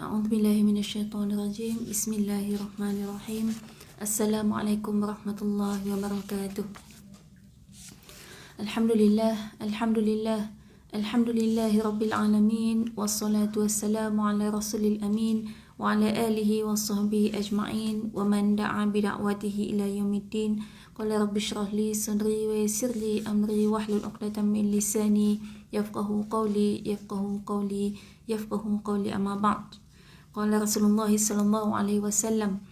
A'udzubillahi minasyaitonirrajim. Bismillahirrahmanirrahim. Assalamualaikum warahmatullahi wabarakatuh. Alhamdulillah, alhamdulillah, alhamdulillahi rabbil alamin. Wassalatu wassalamu ala rasulil amin wa ala alihi wa sahbihi ajma'in wa man da'a bida'watihi ila yaumiddin. Qala rabbi shrah li sadri wa yassir li amri wahlul 'uqdatam min lisani yafqahu qawli amma ba'd. Qala Rasulullah sallallahu alaihi wasallam,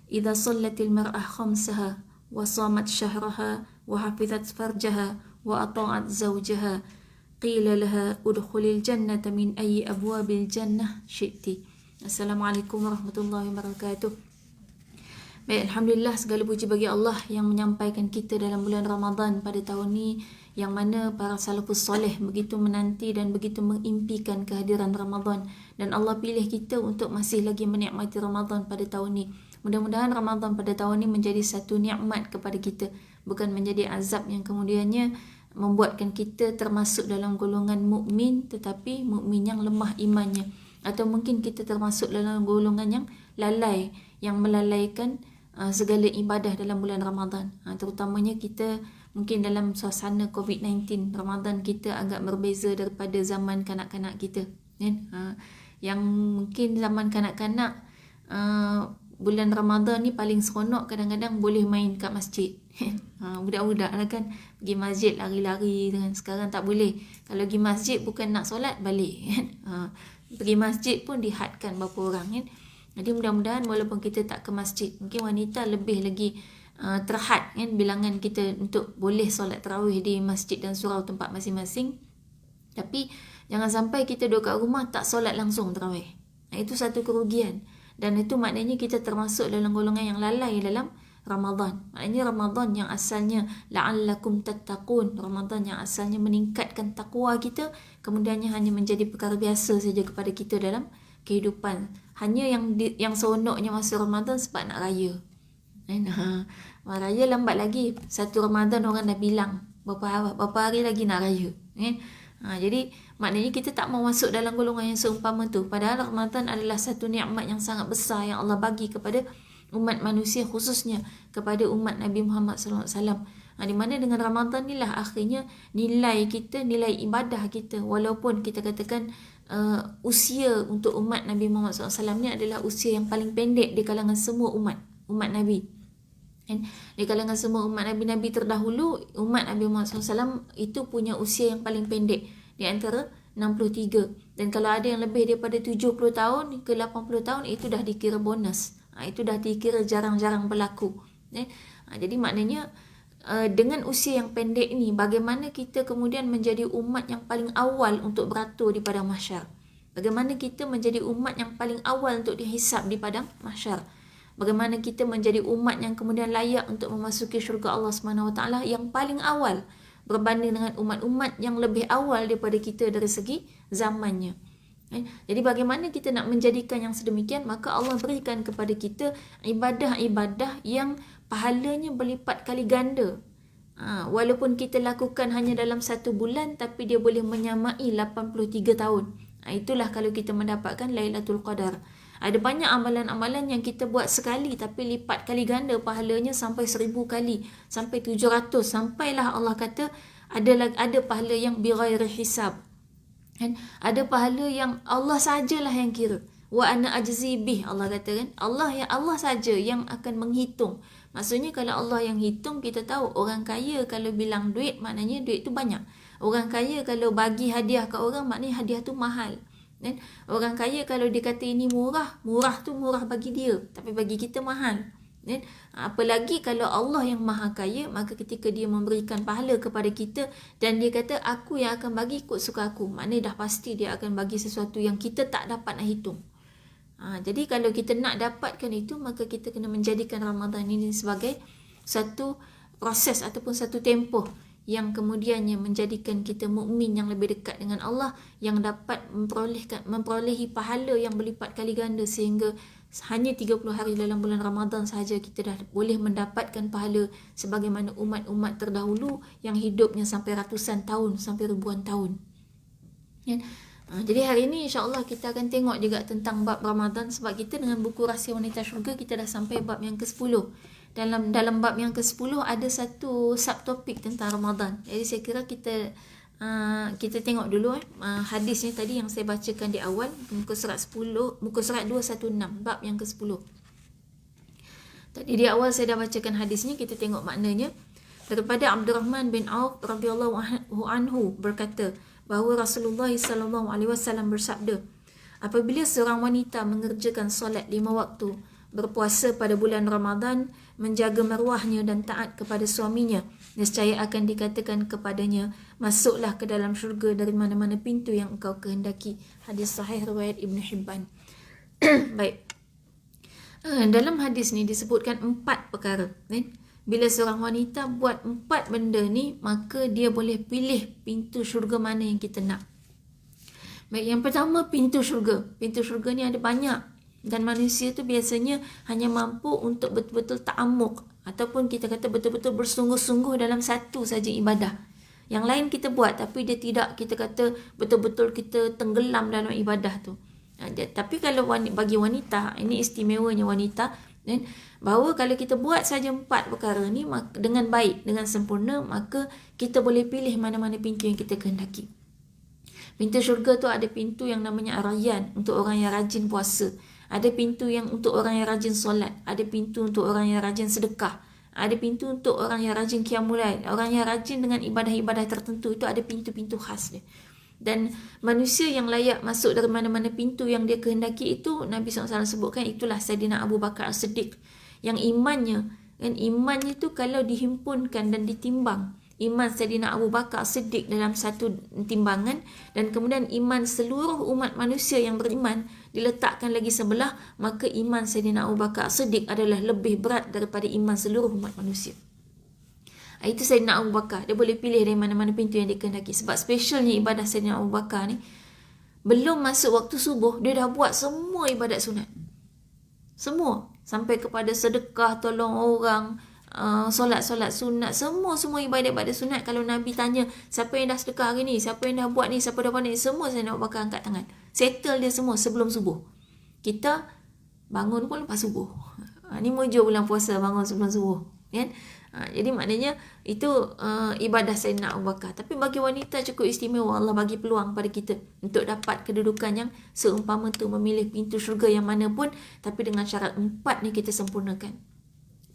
idza sallatil mar'ah khamsaha wa shamat syahraha wa hafizat farjaha wa ata'at zawjaha qila laha udkhulil jannata min ayyi abwabil jannah syi'ti. Assalamualaikum warahmatullahi wabarakatuh. Baik, alhamdulillah, segala puji bagi Allah yang menyampaikan kita dalam bulan Ramadan pada tahun ini, yang mana para salafus soleh begitu menanti dan begitu mengimpikan kehadiran Ramadan, dan Allah pilih kita untuk masih lagi menikmati Ramadan pada tahun ini. Mudah-mudahan Ramadan pada tahun ini menjadi satu nikmat kepada kita, bukan menjadi azab yang kemudiannya membuatkan kita termasuk dalam golongan mukmin tetapi mukmin yang lemah imannya, atau mungkin kita termasuk dalam golongan yang lalai, yang melalaikan segala ibadah dalam bulan Ramadan. Terutamanya kita mungkin dalam suasana COVID-19, Ramadan kita agak berbeza daripada zaman kanak-kanak kita, kan? Yang mungkin zaman kanak-kanak, bulan Ramadan ni paling seronok, kadang-kadang boleh main kat masjid. Budak-budak lah kan, pergi masjid lari-lari kan. Sekarang tak boleh. Kalau pergi masjid bukan nak solat, balik kan. Pergi masjid pun dihadkan berapa orang kan. Jadi mudah-mudahan walaupun kita tak ke masjid, mungkin wanita lebih lagi terhad kan bilangan kita untuk boleh solat tarawih di masjid dan surau tempat masing-masing. Tapi jangan sampai kita duduk kat rumah tak solat langsung tarawih. Itu satu kerugian, dan itu maknanya kita termasuk dalam golongan yang lalai dalam Ramadan. Maknanya Ramadan yang asalnya la'allakum tattaqun, Ramadan yang asalnya meningkatkan takwa kita, kemudiannya hanya menjadi perkara biasa saja kepada kita dalam kehidupan. Hanya yang seronoknya masa Ramadan sebab nak raya. Raya lambat lagi, satu Ramadan orang dah bilang berapa hari lagi nak raya. Jadi maknanya kita tak mau masuk dalam golongan yang seumpama tu. Padahal Ramadan adalah satu nikmat yang sangat besar yang Allah bagi kepada umat manusia, khususnya kepada umat Nabi Muhammad SAW. Di mana dengan Ramadan ni lah akhirnya nilai kita, nilai ibadah kita, walaupun kita katakan usia untuk umat Nabi Muhammad SAW ni adalah usia yang paling pendek di kalangan semua umat Nabi. Di kalangan semua umat Nabi terdahulu, umat Nabi Muhammad SAW itu punya usia yang paling pendek, di antara 63. Dan kalau ada yang lebih daripada 70 tahun ke 80 tahun, itu dah dikira bonus. Itu dah dikira jarang-jarang berlaku. Jadi maknanya dengan usia yang pendek ni, bagaimana kita kemudian menjadi umat yang paling awal untuk beratur di padang mahsyar? Bagaimana kita menjadi umat yang paling awal untuk dihisab di padang mahsyar? Bagaimana kita menjadi umat yang kemudian layak untuk memasuki syurga Allah SWT yang paling awal, berbanding dengan umat-umat yang lebih awal daripada kita dari segi zamannya. Jadi bagaimana kita nak menjadikan yang sedemikian? Maka Allah berikan kepada kita ibadah-ibadah yang pahalanya berlipat kali ganda. Walaupun kita lakukan hanya dalam satu bulan, tapi dia boleh menyamai 83 tahun. Itulah kalau kita mendapatkan Lailatul Qadar. Ada banyak amalan-amalan yang kita buat sekali, tapi lipat kali ganda pahalanya sampai 1000 kali, sampai 700, sampailah Allah kata ada pahala yang bighairi hisab. Ada pahala yang Allah sajalah yang kira. Wa ana ajzi bih, Allah kata kan. Allah saja yang akan menghitung. Maksudnya kalau Allah yang hitung, kita tahu orang kaya kalau bilang duit, maknanya duit tu banyak. Orang kaya kalau bagi hadiah ke orang, maknanya hadiah tu mahal. Orang kaya kalau dia kata ini murah tu murah bagi dia, tapi bagi kita mahal. Apalagi kalau Allah yang maha kaya, maka ketika dia memberikan pahala kepada kita dan dia kata aku yang akan bagi ikut suka aku, maknanya dah pasti dia akan bagi sesuatu yang kita tak dapat nak hitung. Jadi kalau kita nak dapatkan itu, maka kita kena menjadikan Ramadan ini sebagai satu proses ataupun satu tempoh yang kemudiannya menjadikan kita mukmin yang lebih dekat dengan Allah, yang dapat memperolehi pahala yang berlipat kali ganda, sehingga hanya 30 hari dalam bulan Ramadan sahaja kita dah boleh mendapatkan pahala sebagaimana umat-umat terdahulu yang hidupnya sampai ratusan tahun, sampai ribuan tahun. Jadi hari ini insya-Allah kita akan tengok juga tentang bab Ramadan, sebab kita dengan buku Rahsia Wanita Syurga kita dah sampai bab yang ke-10. Dalam bab yang ke-10 ada satu subtopik tentang Ramadan. Jadi saya kira kita tengok dulu hadisnya tadi yang saya bacakan di awal, muka surat 10, muka surat 216, bab yang ke-10. Tadi di awal saya dah bacakan hadisnya, kita tengok maknanya. Daripada Abdurrahman bin Auf radhiyallahu anhu berkata bahawa Rasulullah sallallahu alaihi wasallam bersabda, apabila seorang wanita mengerjakan solat 5 waktu, berpuasa pada bulan Ramadan, menjaga maruahnya dan taat kepada suaminya, nescaya akan dikatakan kepadanya, masuklah ke dalam syurga dari mana-mana pintu yang engkau kehendaki. Hadis sahih riwayat Ibn Hibban. Baik. Dalam hadis ni disebutkan 4 perkara, kan? Bila seorang wanita buat 4 benda ni, maka dia boleh pilih pintu syurga mana yang kita nak. Baik, yang pertama pintu syurga. Pintu syurga ni ada banyak, dan manusia tu biasanya hanya mampu untuk betul-betul ta'amuk, ataupun kita kata betul-betul bersungguh-sungguh dalam satu saja ibadah. Yang lain kita buat, tapi dia tidak, kita kata betul-betul kita tenggelam dalam ibadah tu. Tapi kalau bagi wanita, ini istimewanya wanita, bahawa kalau kita buat saja 4 perkara ni dengan baik, dengan sempurna, maka kita boleh pilih mana-mana pintu yang kita kehendaki. Pintu syurga tu ada pintu yang namanya Ar-Rayyan, untuk orang yang rajin puasa. Ada pintu yang untuk orang yang rajin solat. Ada pintu untuk orang yang rajin sedekah. Ada pintu untuk orang yang rajin qiyamul lail. Orang yang rajin dengan ibadah-ibadah tertentu, itu ada pintu-pintu khas dia. Dan manusia yang layak masuk dari mana-mana pintu yang dia kehendaki itu, Nabi SAW sebutkan, itulah Saidina Abu Bakar As-Siddiq, yang imannya tu kalau dihimpunkan dan ditimbang, iman Saidina Abu Bakar As-Siddiq dalam satu timbangan, dan kemudian iman seluruh umat manusia yang beriman diletakkan lagi sebelah, maka iman Saidina Abu Bakar As-Siddiq adalah lebih berat daripada iman seluruh umat manusia. Itu Saidina Abu Bakar, dia boleh pilih dari mana-mana pintu yang dia kehendaki. Sebab specialnya ibadah Saidina Abu Bakar ni, belum masuk waktu subuh, dia dah buat semua ibadat sunat. Semua, sampai kepada sedekah, tolong orang, solat-solat sunat, semua ibadat-ibadat sunat. Kalau Nabi tanya, siapa yang dah sedekah hari ni, siapa yang dah buat ni, siapa dah buat ni, semua Saidina Abu Bakar angkat tangan. Settle dia semua sebelum subuh. Kita bangun pun lepas subuh. Ni mujur bulan puasa, bangun sebelum subuh, kan? Jadi maknanya itu ibadah Saidina Abu Bakar. Tapi bagi wanita cukup istimewa, Allah bagi peluang pada kita untuk dapat kedudukan yang seumpama tu, memilih pintu syurga yang mana pun, tapi dengan syarat 4 ni kita sempurnakan.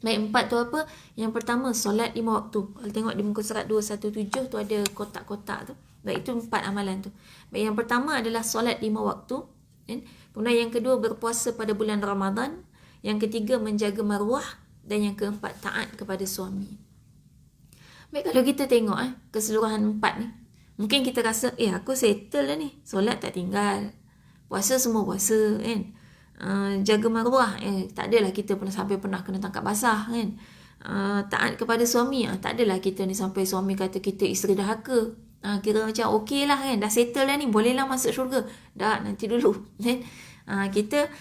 Baik, 4 tu apa? Yang pertama, solat 5 waktu. Kalau tengok di muka surat 217 tu ada kotak-kotak tu. Baik, itu 4 amalan tu. Baik, yang pertama adalah solat 5 waktu, kan? Kemudian yang kedua, berpuasa pada bulan Ramadan. Yang ketiga, menjaga maruah. Dan yang keempat, taat kepada suami. Baik, kalau kita tengok keseluruhan 4 ni, mungkin kita rasa, aku settle lah ni, solat tak tinggal, puasa semua puasa, kan? Jaga maruah, tak adalah kita sampai pernah kena tangkap basah, kan? Taat kepada suami, tak adalah kita ni sampai suami kata kita isteri dahaka. Kira macam okey lah, kan? Dah settle lah ni, bolehlah masuk syurga. Dah, nanti dulu, kan? Kita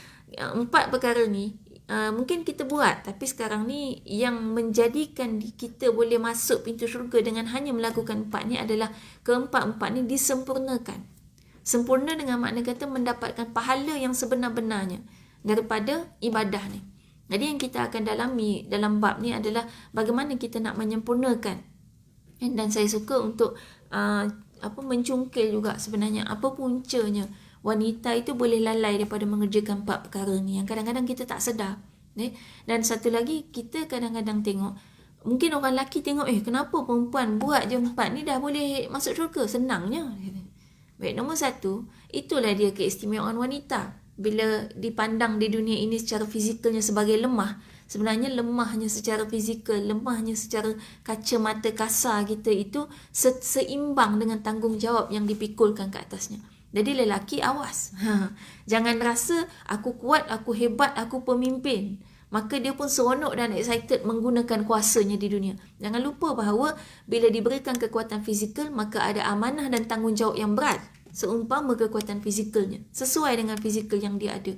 4 perkara ni mungkin kita buat, tapi sekarang ni yang menjadikan kita boleh masuk pintu syurga dengan hanya melakukan 4 ni adalah keempat-empat ni disempurnakan. Sempurna dengan makna kata mendapatkan pahala yang sebenar-benarnya daripada ibadah ni. Jadi yang kita akan dalami dalam bab ni adalah bagaimana kita nak menyempurnakan. Dan saya suka untuk mencungkil juga sebenarnya apa puncanya wanita itu boleh lalai daripada mengerjakan 4 perkara ni, yang kadang-kadang kita tak sedar. Dan satu lagi, kita kadang-kadang tengok, mungkin orang lelaki tengok, kenapa perempuan buat je 4 ni dah boleh masuk syurga, senangnya. Baik, nombor 1, itulah dia keistimewaan wanita. Bila dipandang di dunia ini secara fizikalnya sebagai lemah, sebenarnya lemahnya secara fizikal, lemahnya secara kacamata kasar kita itu seimbang dengan tanggungjawab yang dipikulkan ke atasnya. Jadi lelaki awas. Jangan rasa aku kuat, aku hebat, aku pemimpin. Maka dia pun seronok dan excited menggunakan kuasanya di dunia. Jangan lupa bahawa bila diberikan kekuatan fizikal, maka ada amanah dan tanggungjawab yang berat. Seumpama kekuatan fizikalnya, sesuai dengan fizikal yang dia ada.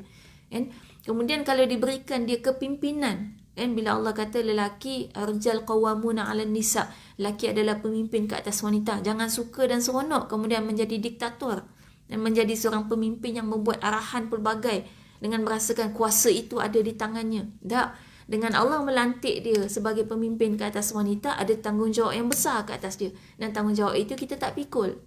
Kemudian kalau diberikan dia kepimpinan, bila Allah kata lelaki arjal qawwamuna 'alan nisa, lelaki adalah pemimpin ke atas wanita. Jangan suka dan seronok kemudian menjadi diktator. dan menjadi seorang pemimpin yang membuat arahan pelbagai dengan merasakan kuasa itu ada di tangannya. Tak, dengan Allah melantik dia sebagai pemimpin ke atas wanita, ada tanggungjawab yang besar ke atas dia, dan tanggungjawab itu kita tak pikul,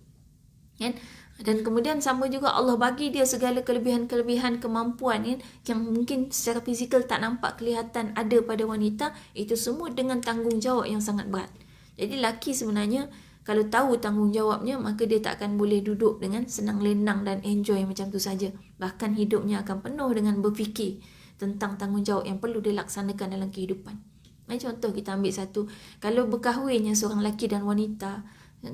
kan? Dan kemudian sama juga Allah bagi dia segala kelebihan-kelebihan kemampuan, kan, yang mungkin secara fizikal tak nampak kelihatan ada pada wanita. Itu semua dengan tanggungjawab yang sangat berat. Jadi laki sebenarnya kalau tahu tanggungjawabnya, maka dia tak akan boleh duduk dengan senang lenang dan enjoy macam tu saja. Bahkan hidupnya akan penuh dengan berfikir tentang tanggungjawab yang perlu dilaksanakan dalam kehidupan. Contoh kita ambil satu, kalau berkahwinnya seorang lelaki dan wanita,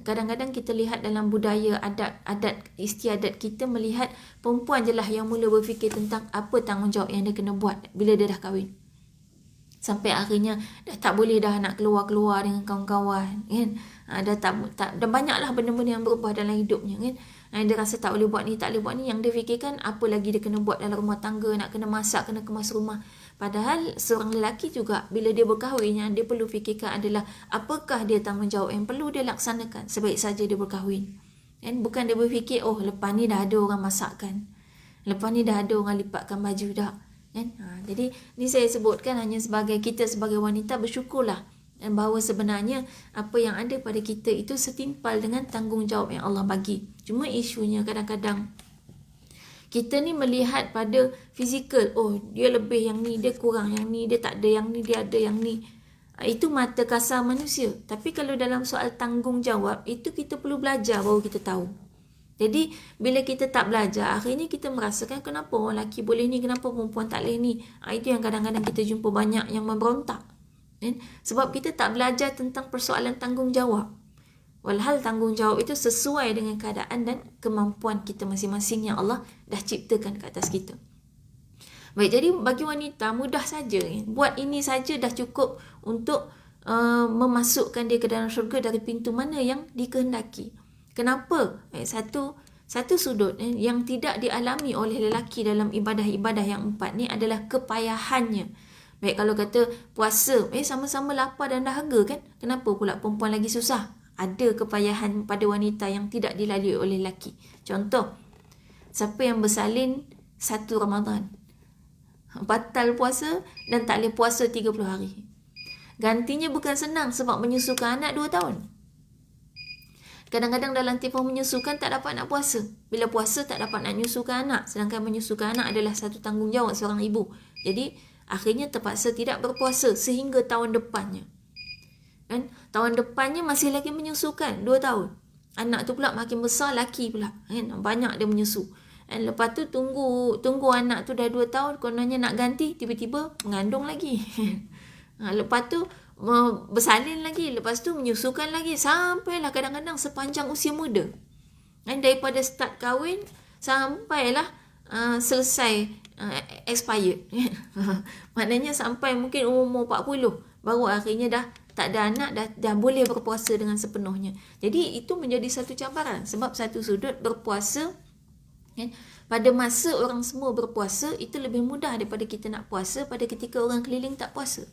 kadang-kadang kita lihat dalam budaya adat istiadat kita, melihat perempuan je lah yang mula berfikir tentang apa tanggungjawab yang dia kena buat bila dia dah kahwin. Sampai akhirnya dah tak boleh dah nak keluar-keluar dengan kawan-kawan, kan? Dah banyaklah benda-benda yang berubah dalam hidupnya, kan? Dia rasa tak boleh buat ni, tak boleh buat ni. Yang dia fikirkan apa lagi dia kena buat dalam rumah tangga, nak kena masak, kena kemas rumah. Padahal seorang lelaki juga bila dia berkahwin, yang dia perlu fikirkan adalah apakah dia tanggungjawab yang perlu dia laksanakan sebaik saja dia berkahwin. Kan? Bukan dia berfikir, oh lepas ni dah ada orang masakkan, lepas ni dah ada orang lipatkan baju dah. Kan? Jadi ni saya sebutkan hanya sebagai kita sebagai wanita bersyukurlah, dan bahawa sebenarnya apa yang ada pada kita itu setimpal dengan tanggungjawab yang Allah bagi. Cuma isunya kadang-kadang kita ni melihat pada fizikal, oh dia lebih yang ni, dia kurang yang ni, dia tak ada yang ni, dia ada yang ni. Itu mata kasar manusia. Tapi kalau dalam soal tanggungjawab, itu kita perlu belajar baru kita tahu. Jadi bila kita tak belajar, akhirnya kita merasakan kenapa orang lelaki boleh ni, kenapa perempuan tak boleh ni. Itu yang kadang-kadang kita jumpa banyak yang memberontak, kan? Sebab kita tak belajar tentang persoalan tanggungjawab. Walhal tanggungjawab itu sesuai dengan keadaan dan kemampuan kita masing-masing yang Allah dah ciptakan ke atas kita. Baik, jadi bagi wanita mudah saja, buat ini saja dah cukup untuk memasukkan dia ke dalam syurga dari pintu mana yang dikehendaki. Kenapa? Satu sudut yang tidak dialami oleh lelaki dalam ibadah-ibadah yang 4 ni adalah kepayahannya. Baik, kalau kata puasa, sama-sama lapar dan dahaga, kan? Kenapa pula perempuan lagi susah? Ada kepayahan pada wanita yang tidak dilalui oleh lelaki. Contoh, siapa yang bersalin 1 Ramadan, batal puasa dan tak boleh puasa 30 hari. Gantinya bukan senang sebab menyusukan anak 2 tahun. Kadang-kadang dalam tempoh menyusukan tak dapat nak puasa. Bila puasa tak dapat nak menyusukan anak. Sedangkan menyusukan anak adalah satu tanggungjawab seorang ibu. Jadi akhirnya terpaksa tidak berpuasa sehingga tahun depannya. Kan? Tahun depannya masih lagi menyusukan 2 tahun. Anak tu pula makin besar, laki pula. Kan? Banyak dia menyusu. Dan lepas tu tunggu anak tu dah 2 tahun, kononnya nak ganti, tiba-tiba mengandung lagi. Lepas tu bersalin lagi, lepas tu menyusukan lagi, sampailah kadang-kadang sepanjang usia muda. Dan daripada start kahwin sampailah selesai expired. Maknanya sampai mungkin umur 40 baru akhirnya dah tak ada anak, dah boleh berpuasa dengan sepenuhnya. Jadi itu menjadi satu cabaran, sebab satu sudut berpuasa, kan? Pada masa orang semua berpuasa, itu lebih mudah daripada kita nak puasa pada ketika orang keliling tak puasa.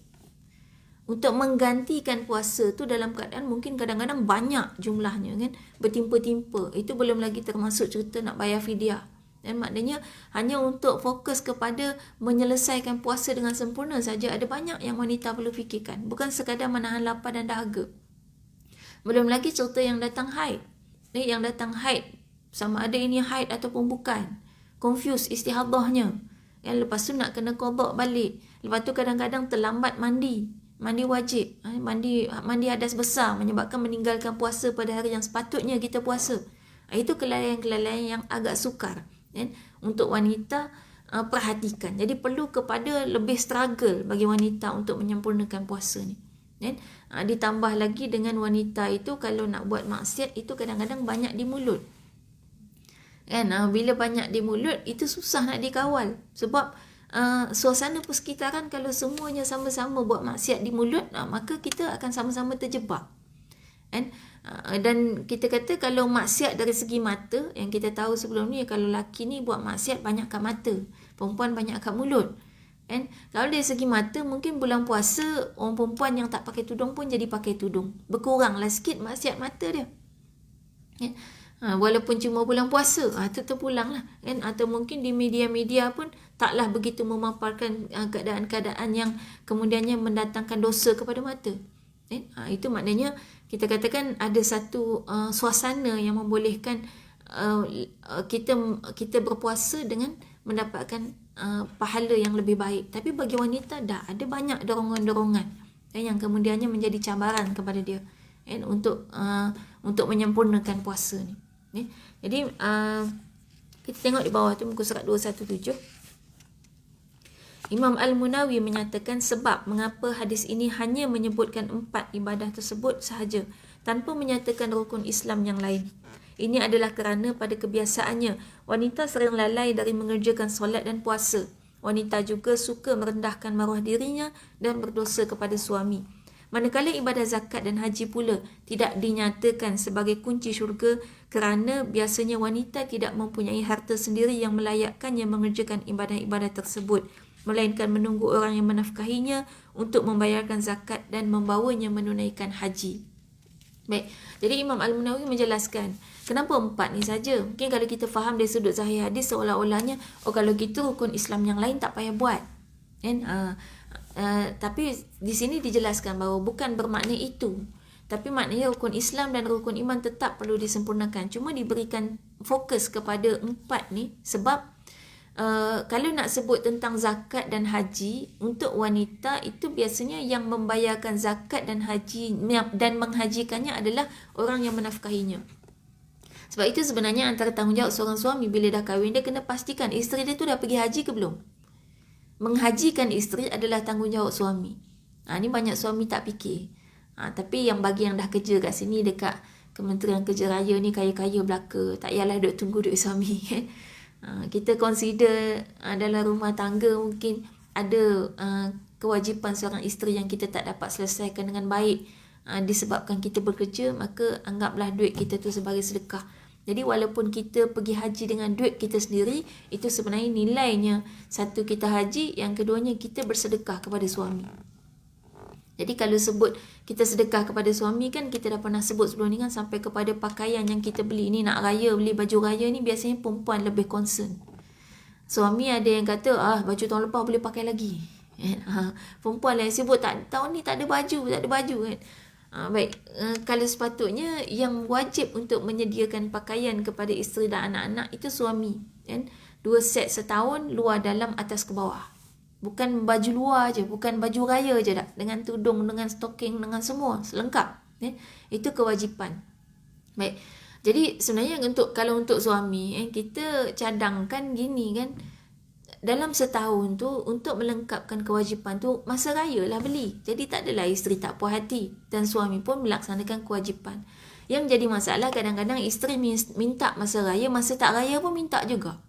Untuk menggantikan puasa tu dalam keadaan mungkin kadang-kadang banyak jumlahnya, kan, bertimpa-timpa. Itu belum lagi termasuk cerita nak bayar fidyah. Dan maknanya hanya untuk fokus kepada menyelesaikan puasa dengan sempurna saja, ada banyak yang wanita perlu fikirkan. Bukan sekadar menahan lapar dan dahaga. Belum lagi cerita yang datang haid. Yang datang haid, sama ada ini haid ataupun bukan. Confuse istihadahnya. Yang lepas tu nak kena qada balik. Lepas tu kadang-kadang terlambat mandi. Mandi wajib, mandi hadas besar menyebabkan meninggalkan puasa pada hari yang sepatutnya kita puasa. Itu kelalaian-kelalaian yang agak sukar, kan? Untuk wanita perhatikan. Jadi perlu kepada lebih struggle bagi wanita untuk menyempurnakan puasa ni, kan? Ditambah lagi dengan wanita itu kalau nak buat maksiat itu kadang-kadang banyak di mulut, kan? Bila banyak di mulut itu susah nak dikawal. Sebab suasana persekitaran kalau semuanya sama-sama buat maksiat di mulut, maka kita akan sama-sama terjebak, kan? Dan kita kata kalau maksiat dari segi mata, yang kita tahu sebelum ni, kalau laki ni buat maksiat banyak kat mata, perempuan banyak kat mulut, kan? Kalau dari segi mata, mungkin bulan puasa orang perempuan yang tak pakai tudung pun jadi pakai tudung, berkuranglah sikit maksiat mata dia, kan? Walaupun cuma bulan puasa, tu terpulang lah kan. Atau mungkin di media-media pun taklah begitu memaparkan keadaan-keadaan yang kemudiannya mendatangkan dosa kepada mata kan. Itu maknanya kita katakan ada satu suasana yang membolehkan kita berpuasa dengan mendapatkan pahala yang lebih baik. Tapi bagi wanita dah ada banyak dorongan-dorongan yang kemudiannya menjadi cabaran kepada dia kan, untuk menyempurnakan puasa ni. Jadi kita tengok di bawah tu muka surat 217. Imam Al-Munawi menyatakan sebab mengapa hadis ini hanya menyebutkan 4 ibadah tersebut sahaja tanpa menyatakan rukun Islam yang lain. Ini adalah kerana pada kebiasaannya wanita sering lalai dari mengerjakan solat dan puasa. Wanita juga suka merendahkan maruah dirinya dan berdosa kepada suami. Manakala ibadah zakat dan haji pula tidak dinyatakan sebagai kunci syurga kerana biasanya wanita tidak mempunyai harta sendiri yang melayakkannya mengerjakan ibadah-ibadah tersebut, melainkan menunggu orang yang menafkahinya untuk membayarkan zakat dan membawanya menunaikan haji. Baik, jadi Imam Al-Munawi menjelaskan kenapa 4 ni saja. Mungkin kalau kita faham dari sudut zahir hadis seolah-olahnya kalau gitu rukun Islam yang lain tak payah buat kan. Tapi di sini dijelaskan bahawa bukan bermakna itu. Tapi maknanya rukun Islam dan rukun iman tetap perlu disempurnakan. Cuma diberikan fokus kepada 4 ni sebab kalau nak sebut tentang zakat dan haji untuk wanita, itu biasanya yang membayarkan zakat dan haji dan menghajikannya adalah orang yang menafkahinya. Sebab itu sebenarnya antara tanggungjawab seorang suami bila dah kahwin, dia kena pastikan isteri dia tu dah pergi haji ke belum. Menghajikan isteri adalah tanggungjawab suami. Ni banyak suami tak fikir. Tapi yang bagi yang dah kerja kat sini dekat Kementerian Kerja Raya ni kaya-kaya belaka, tak payahlah duk tunggu duit suami kan. Kita consider dalam rumah tangga mungkin ada kewajipan seorang isteri yang kita tak dapat selesaikan dengan baik disebabkan kita bekerja, maka anggaplah duit kita tu sebagai sedekah. Jadi walaupun kita pergi haji dengan duit kita sendiri, itu sebenarnya nilainya satu kita haji, yang keduanya kita bersedekah kepada suami. Jadi kalau sebut kita sedekah kepada suami kan, kita dah pernah sebut sebelum ni kan, sampai kepada pakaian yang kita beli ni, nak raya beli baju raya ni biasanya perempuan lebih concern. Suami ada yang kata baju tahun lepas boleh pakai lagi. Perempuan lah yang sibuk, tahun ni tak ada baju kan. Baik, kalau sepatutnya yang wajib untuk menyediakan pakaian kepada isteri dan anak-anak itu suami kan. 2 set setahun, luar dalam atas ke bawah. Bukan baju luar je, bukan baju raya je tak, dengan tudung, dengan stocking, dengan semua selengkap kan? Itu kewajipan. Baik, jadi sebenarnya kalau untuk suami kita cadangkan gini kan, dalam setahun tu untuk melengkapkan kewajipan tu, masa raya lah beli. Jadi tak adalah isteri tak puas hati dan suami pun melaksanakan kewajipan. Yang jadi masalah kadang-kadang isteri minta masa raya, masa tak raya pun minta juga.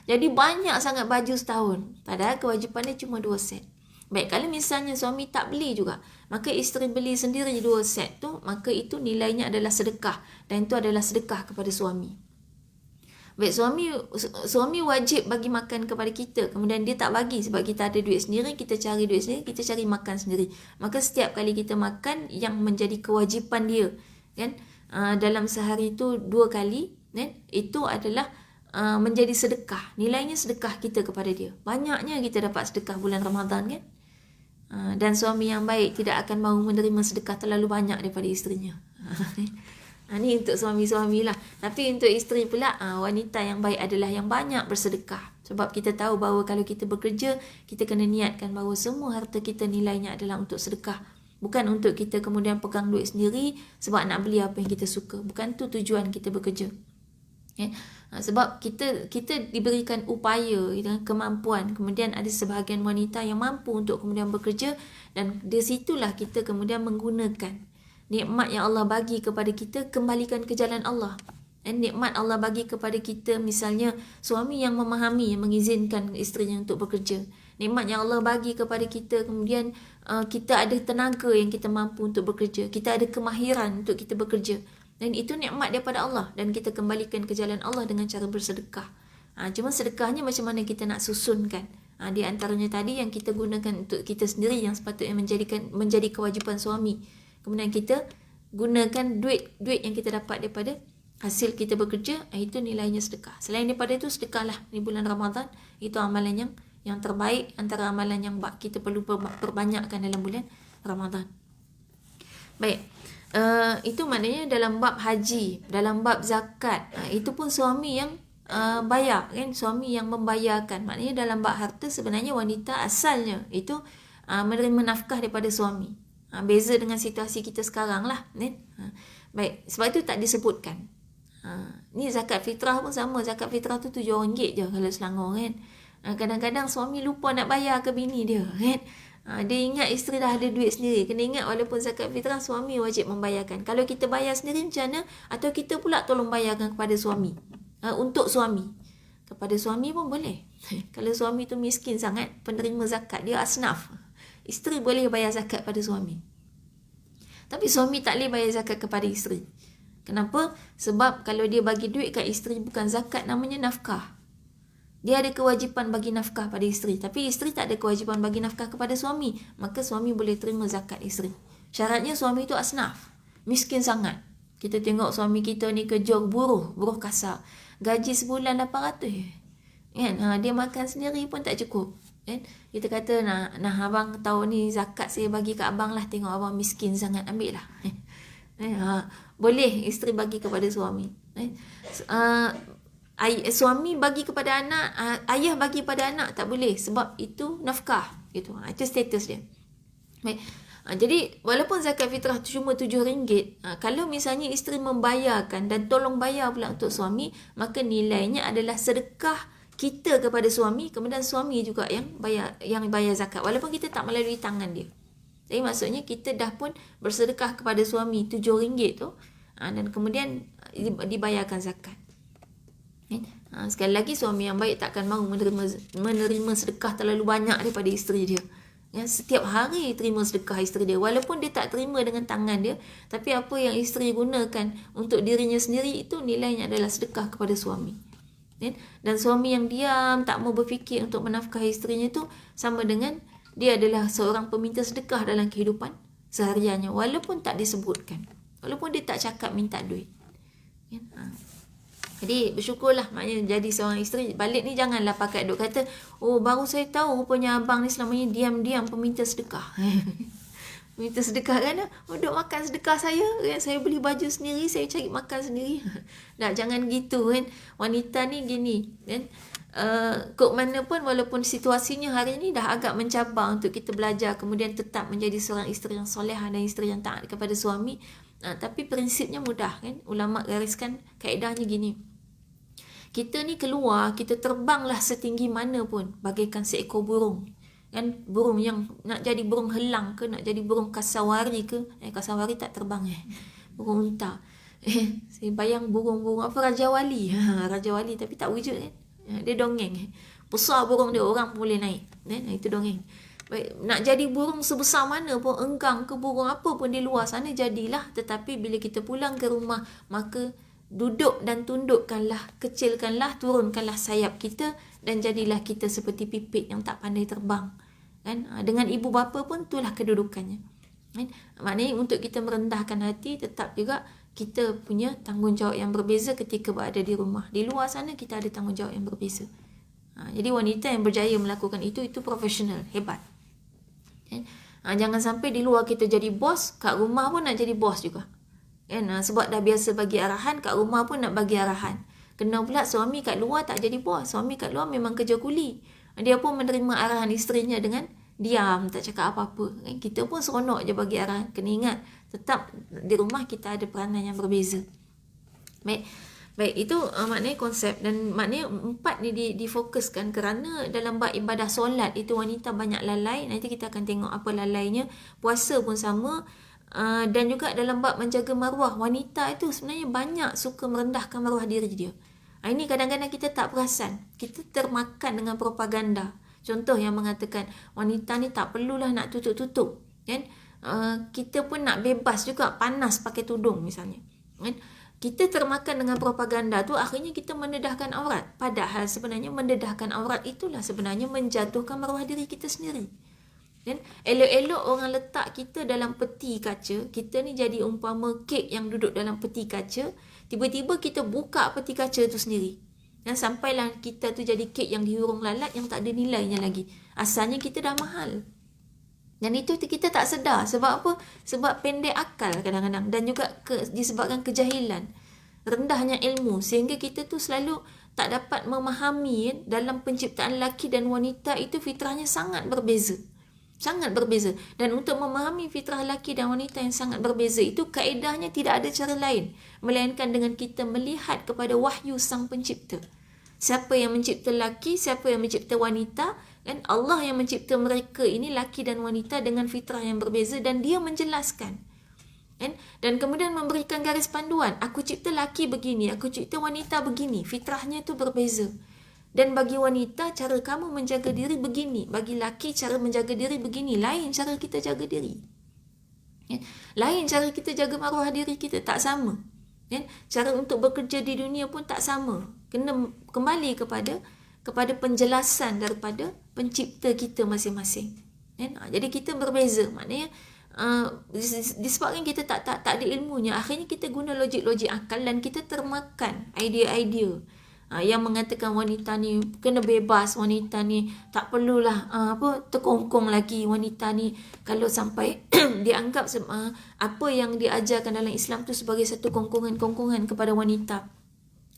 Jadi banyak sangat baju setahun, padahal kewajipannya cuma 2 set. Baik, kalau misalnya suami tak beli juga, maka isteri beli sendiri 2 set tu, maka itu nilainya adalah sedekah, dan itu adalah sedekah kepada suami. Baik, suami wajib bagi makan kepada kita, kemudian dia tak bagi sebab kita ada duit sendiri, kita cari duit sendiri, kita cari makan sendiri. Maka setiap kali kita makan yang menjadi kewajipan dia kan, dalam sehari itu 2 kali kan, itu adalah menjadi sedekah. Nilainya sedekah kita kepada dia. Banyaknya kita dapat sedekah bulan Ramadan kan. Dan suami yang baik tidak akan mahu menerima sedekah terlalu banyak daripada isterinya. Ni untuk suami-suami lah. Tapi untuk isteri pula, wanita yang baik adalah yang banyak bersedekah. Sebab kita tahu bahawa kalau kita bekerja, kita kena niatkan bahawa semua harta kita nilainya adalah untuk sedekah. Bukan untuk kita kemudian pegang duit sendiri sebab nak beli apa yang kita suka. Bukan tu tujuan kita bekerja. Sebab kita diberikan upaya, kemampuan. Kemudian ada sebahagian wanita yang mampu untuk kemudian bekerja, dan di situlah kita kemudian menggunakan nikmat yang Allah bagi kepada kita, kembalikan ke jalan Allah. Dan nikmat Allah bagi kepada kita, misalnya suami yang memahami, yang mengizinkan isterinya untuk bekerja. Nikmat yang Allah bagi kepada kita, kemudian kita ada tenaga yang kita mampu untuk bekerja. Kita ada kemahiran untuk kita bekerja. Dan itu nikmat daripada Allah, dan kita kembalikan ke jalan Allah dengan cara bersedekah. Cuma sedekahnya macam mana kita nak susunkan. Di antaranya tadi yang kita gunakan untuk kita sendiri, yang sepatutnya menjadi kewajipan suami. Kemudian kita gunakan duit yang kita dapat daripada hasil kita bekerja, itu nilainya sedekah. Selain daripada itu, sedekahlah di bulan Ramadan. Itu amalan yang terbaik antara amalan yang kita perlu perbanyakkan dalam bulan Ramadan. Baik, itu maknanya dalam bab haji, dalam bab zakat, itu pun suami yang bayar, kan? Suami yang membayarkan. Maknanya dalam bab harta sebenarnya wanita asalnya itu menerima nafkah daripada suami. Beza dengan situasi kita sekarang lah, kan? Baik, sebab itu tak disebutkan. Ni zakat fitrah pun sama. Zakat fitrah tu RM7 je kalau Selangor, kan? Kadang-kadang suami lupa nak bayar ke bini dia, kan? Dia ingat isteri dah ada duit sendiri. Kena ingat walaupun zakat fitrah suami wajib membayarkan. Kalau kita bayar sendiri macam mana? Atau kita pula tolong bayarkan kepada suami, untuk suami. Kepada suami pun boleh. Kalau suami tu miskin sangat, penerima zakat, dia asnaf, isteri boleh bayar zakat pada suami. Tapi suami tak boleh bayar zakat kepada isteri. Kenapa? Sebab kalau dia bagi duit kat isteri bukan zakat, namanya nafkah. Dia ada kewajipan bagi nafkah pada isteri, tapi isteri tak ada kewajipan bagi nafkah kepada suami. Maka suami boleh terima zakat isteri. Syaratnya suami itu asnaf, miskin sangat. Kita tengok suami kita ni kerja buruh kasar, gaji sebulan 800, kan? Dia makan sendiri pun tak cukup, kan? Kita kata nah abang tahu ni zakat saya bagi kat abang lah, tengok abang miskin sangat, ambil lah. Boleh isteri bagi kepada suami. Suami bagi kepada anak, ayah bagi pada anak tak boleh, sebab itu nafkah, gitu. Itu status dia. Baik. Jadi walaupun zakat fitrah cuma RM7, kalau misalnya isteri membayarkan dan tolong bayar pula untuk suami, maka nilainya adalah sedekah kita kepada suami, kemudian suami juga yang bayar zakat, walaupun kita tak melalui tangan dia. Jadi maksudnya kita dah pun bersedekah kepada suami RM7 tu, dan kemudian dibayarkan zakat. Sekali lagi, suami yang baik takkan mahu menerima sedekah terlalu banyak daripada isteri dia. Setiap hari terima sedekah isteri dia, walaupun dia tak terima dengan tangan dia, tapi apa yang isteri gunakan untuk dirinya sendiri, itu nilainya adalah sedekah kepada suami. Dan suami yang diam, tak mau berfikir untuk menafkahi isterinya tu, sama dengan dia adalah seorang peminta sedekah dalam kehidupan sehariannya, walaupun tak disebutkan, walaupun dia tak cakap minta duit. Jadi bersyukurlah, maknanya jadi seorang isteri. Balik ni janganlah pakai duk kata, oh baru saya tahu rupanya abang ni selama ni diam-diam peminta sedekah. Minta sedekah kan, duk makan sedekah saya, kan? Saya beli baju sendiri, saya cari makan sendiri. Jangan gitu, kan? Wanita ni gini, kan? Kok mana pun, walaupun situasinya hari ni dah agak mencabar untuk kita belajar, kemudian tetap menjadi seorang isteri yang solehah dan isteri yang taat kepada suami, tapi prinsipnya mudah, kan? Ulama gariskan kaedahnya gini. Kita ni keluar, kita terbanglah setinggi mana pun, bagaikan seekor burung, kan? Burung yang nak jadi burung helang ke, nak jadi burung kasawari ke, kasawari tak terbang, burung unta. Saya bayang burung-burung apa, Raja Wali. Raja Wali tapi tak wujud, kan? Dia dongeng. Besar burung dia, orang boleh naik, kan? Itu dongeng. Baik, nak jadi burung sebesar mana pun, enggang ke burung apa pun di luar sana, jadilah. Tetapi bila kita pulang ke rumah, maka duduk dan tundukkanlah, kecilkanlah, turunkanlah sayap kita, dan jadilah kita seperti pipit yang tak pandai terbang, kan? Dengan ibu bapa pun itulah kedudukannya, kan? Maknanya untuk kita merendahkan hati, tetap juga kita punya tanggungjawab yang berbeza ketika berada di rumah. Di luar sana kita ada tanggungjawab yang berbeza. Jadi wanita yang berjaya melakukan itu profesional, hebat, kan? Jangan sampai di luar kita jadi bos, kat rumah pun nak jadi bos juga, kan? Sebab dah biasa bagi arahan, kat rumah pun nak bagi arahan. Kena pula suami kat luar tak jadi bos, suami kat luar memang kerja kuli, dia pun menerima arahan isterinya dengan diam, tak cakap apa-apa, kan? Kita pun seronok je bagi arahan. Kena ingat, tetap di rumah kita ada peranan yang berbeza. Baik, itu maknanya konsep, dan maknanya 4 ni difokuskan kerana dalam bab ibadah solat itu wanita banyak lalai. Nanti kita akan tengok apa lalainya. Puasa pun sama. Dan juga dalam bab menjaga maruah, wanita itu sebenarnya banyak suka merendahkan maruah diri dia. Ini kadang-kadang kita tak perasan, kita termakan dengan propaganda. Contoh yang mengatakan wanita ni tak perlulah nak tutup-tutup, kan? Kita pun nak bebas juga, panas pakai tudung misalnya, kan? Kita termakan dengan propaganda tu, akhirnya kita mendedahkan aurat. Padahal sebenarnya mendedahkan aurat itulah sebenarnya menjatuhkan maruah diri kita sendiri. Dan elok-elok orang letak kita dalam peti kaca. Kita ni jadi umpama kek yang duduk dalam peti kaca. Tiba-tiba kita buka peti kaca tu sendiri. Dan sampailah kita tu jadi kek yang dihurung lalat yang tak ada nilainya lagi. Asalnya kita dah mahal. Dan itu kita tak sedar. Sebab apa? Sebab pendek akal kadang-kadang. Dan juga disebabkan kejahilan. Rendahnya ilmu. Sehingga kita tu selalu tak dapat memahami dalam penciptaan lelaki dan wanita itu fitrahnya sangat berbeza. Sangat berbeza. Dan untuk memahami fitrah lelaki dan wanita yang sangat berbeza itu kaedahnya tidak ada cara lain. Melainkan dengan kita melihat kepada wahyu sang pencipta. Siapa yang mencipta lelaki, siapa yang mencipta wanita. Dan Allah yang mencipta mereka ini lelaki dan wanita dengan fitrah yang berbeza. Dan dia menjelaskan. Dan kemudian memberikan garis panduan. Aku cipta lelaki begini, aku cipta wanita begini. Fitrahnya itu berbeza. Dan bagi wanita, cara kamu menjaga diri begini. Bagi lelaki, cara menjaga diri begini. Lain cara kita jaga diri. Lain cara kita jaga maruah diri kita. Tak sama. Cara untuk bekerja di dunia pun tak sama. Kena kembali kepada penjelasan daripada pencipta kita masing-masing. Jadi kita berbeza. Maknanya, disebabkan kita tak ada ilmunya, akhirnya kita guna logik-logik akal dan kita termakan idea-idea yang mengatakan wanita ni kena bebas, wanita ni tak perlulah terkongkong lagi, wanita ni kalau sampai dianggap apa yang diajarkan dalam Islam tu sebagai satu kongkongan kepada wanita.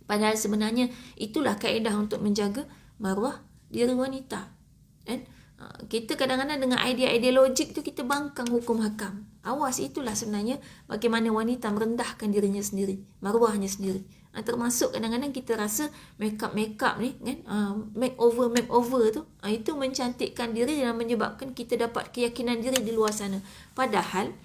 Padahal sebenarnya itulah kaedah untuk menjaga maruah diri wanita. Kita kadang-kadang dengan idea-idea logik tu kita bangkang hukum hakam. Awas, itulah sebenarnya bagaimana wanita merendahkan dirinya sendiri, maruahnya sendiri. Termasuk kadang-kadang kita rasa make-up ni kan, makeover tu itu mencantikkan diri dan menyebabkan kita dapat keyakinan diri di luar sana. Padahal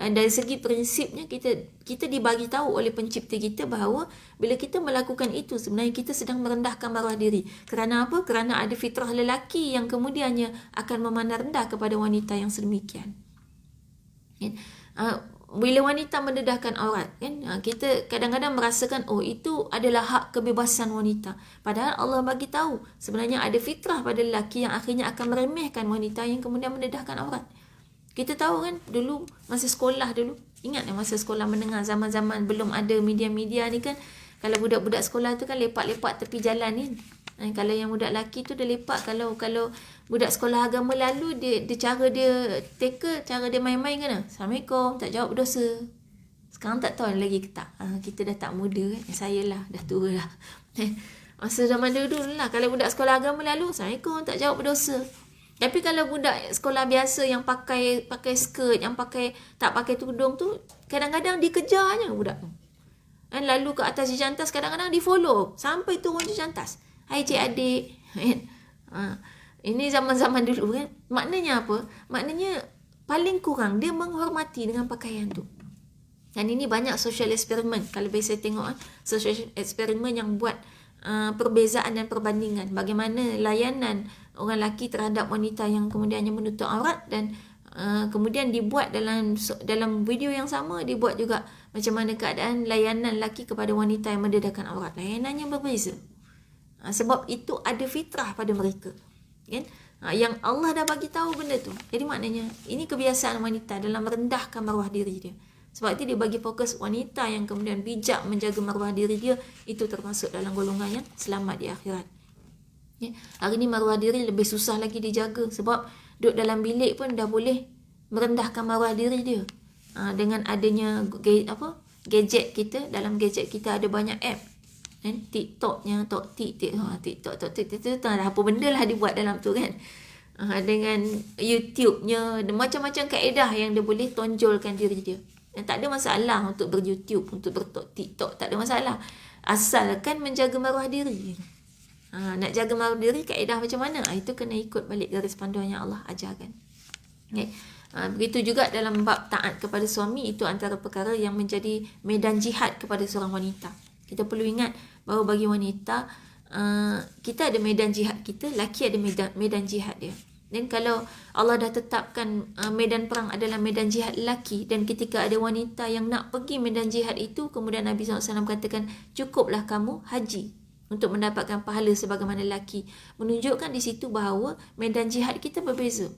dari segi prinsipnya kita dibagi tahu oleh pencipta kita bahawa bila kita melakukan itu sebenarnya kita sedang merendahkan maruah diri. Kerana apa? Kerana ada fitrah lelaki yang kemudiannya akan memandang rendah kepada wanita yang sedemikian. Bila wanita mendedahkan aurat, kita kadang-kadang merasakan itu adalah hak kebebasan wanita. Padahal Allah bagi tahu sebenarnya ada fitrah pada lelaki yang akhirnya akan meremehkan wanita yang kemudian mendedahkan aurat. Kita tahu kan dulu masa sekolah dulu, ingat masa sekolah menengah zaman-zaman belum ada media-media ni kan, kalau budak-budak sekolah tu kan lepak-lepak tepi jalan ni. Kalau yang budak lelaki tu dia lepak, kalau budak sekolah agama lalu dia cara dia teka, cara dia main-main kan. Assalamualaikum, tak jawab berdosa. Sekarang tak tahu lagi ke tak. Kita dah tak muda kan. Saya lah dah tua lah. Masa zaman dulu lah, kalau budak sekolah agama lalu Assalamualaikum, tak jawab berdosa. Tapi kalau budak sekolah biasa yang pakai skirt, yang tak pakai tudung tu, kadang-kadang dikejarnya budak tu. Lalu ke atas jejantas, kadang-kadang di follow sampai turun jejantas. Hai cik adik. Ini zaman-zaman dulu kan. Maknanya apa? Maknanya paling kurang dia menghormati dengan pakaian tu. Dan ini banyak social eksperimen. Kalau biasa tengok social eksperimen yang buat perbezaan dan perbandingan. Bagaimana layanan orang lelaki terhadap wanita yang kemudiannya menutup aurat, dan kemudian dibuat dalam video yang sama dibuat juga macam mana keadaan layanan lelaki kepada wanita yang mendedahkan aurat. Layanannya berbeza. Sebab itu ada fitrah pada mereka. Kan? Yang Allah dah bagi tahu benda tu. Jadi maknanya ini kebiasaan wanita dalam merendahkan maruah diri dia. Sebab itu dia bagi fokus wanita yang kemudian bijak menjaga maruah diri dia, itu termasuk dalam golongan yang selamat di akhirat. Hari ni maruah diri lebih susah lagi dijaga, sebab duduk dalam bilik pun dah boleh merendahkan maruah diri dia. Dengan adanya gadget kita, dalam gadget kita ada banyak app. TikToknya, TikTok itu dah apa benda lah dibuat dalam tu kan. Dengan YouTube-nya, macam-macam kaedah yang dia boleh tonjolkan diri dia. Dan tak ada masalah untuk ber-YouTube, untuk ber-TikTok, tak ada masalah. Asalkan menjaga maruah diri. Nak jaga maruah diri, kaedah macam mana? Itu kena ikut balik garis panduan yang Allah ajarkan. Begitu juga dalam bab taat kepada suami, itu antara perkara yang menjadi medan jihad kepada seorang wanita. Kita perlu ingat bahawa bagi wanita, kita ada medan jihad kita, lelaki ada medan jihad dia. Dan kalau Allah dah tetapkan medan perang adalah medan jihad lelaki, dan ketika ada wanita yang nak pergi medan jihad itu, kemudian Nabi SAW katakan, cukuplah kamu haji untuk mendapatkan pahala sebagaimana lelaki. Menunjukkan di situ bahawa medan jihad kita berbeza.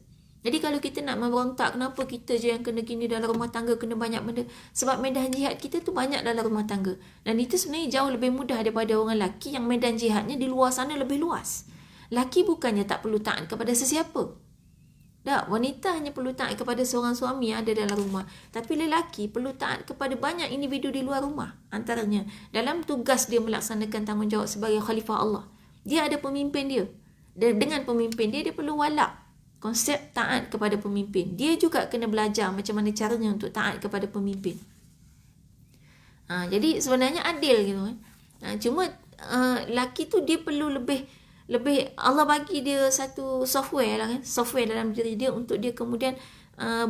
Jadi kalau kita nak memberontak, kenapa kita je yang kena gini dalam rumah tangga, kena banyak benda? Sebab medan jihad kita tu banyak dalam rumah tangga. Dan itu sebenarnya jauh lebih mudah daripada orang lelaki yang medan jihadnya di luar sana lebih luas. Laki bukannya tak perlu taat kepada sesiapa. Tak, wanita hanya perlu taat kepada seorang suami yang ada dalam rumah. Tapi lelaki perlu taat kepada banyak individu di luar rumah. Antaranya, dalam tugas dia melaksanakan tanggungjawab sebagai khalifah Allah. Dia ada pemimpin dia. Dan dengan pemimpin dia, dia perlu walak. Konsep taat kepada pemimpin. Dia juga kena belajar macam mana caranya untuk taat kepada pemimpin. Jadi sebenarnya adil gitu. Cuma laki tu dia perlu lebih Allah bagi dia satu software lah kan. Software dalam diri dia untuk dia kemudian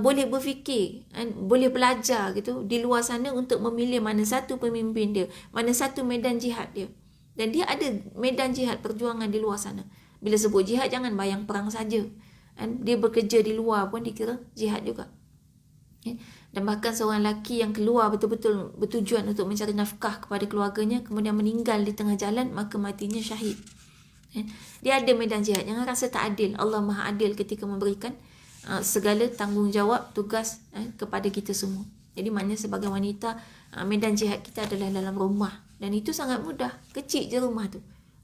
boleh berfikir, boleh belajar gitu di luar sana untuk memilih mana satu pemimpin dia, mana satu medan jihad dia. Dan dia ada medan jihad perjuangan di luar sana. Bila sebut jihad jangan bayang perang saja. Dia bekerja di luar pun dikira jihad juga. Dan bahkan seorang lelaki yang keluar betul-betul bertujuan untuk mencari nafkah kepada keluarganya, kemudian meninggal di tengah jalan, maka matinya syahid. Dia ada medan jihad. Jangan rasa tak adil. Allah Maha Adil ketika memberikan segala tanggungjawab, tugas kepada kita semua. Jadi maknanya sebagai wanita, medan jihad kita adalah dalam rumah. Dan itu sangat mudah. Kecil je rumah tu.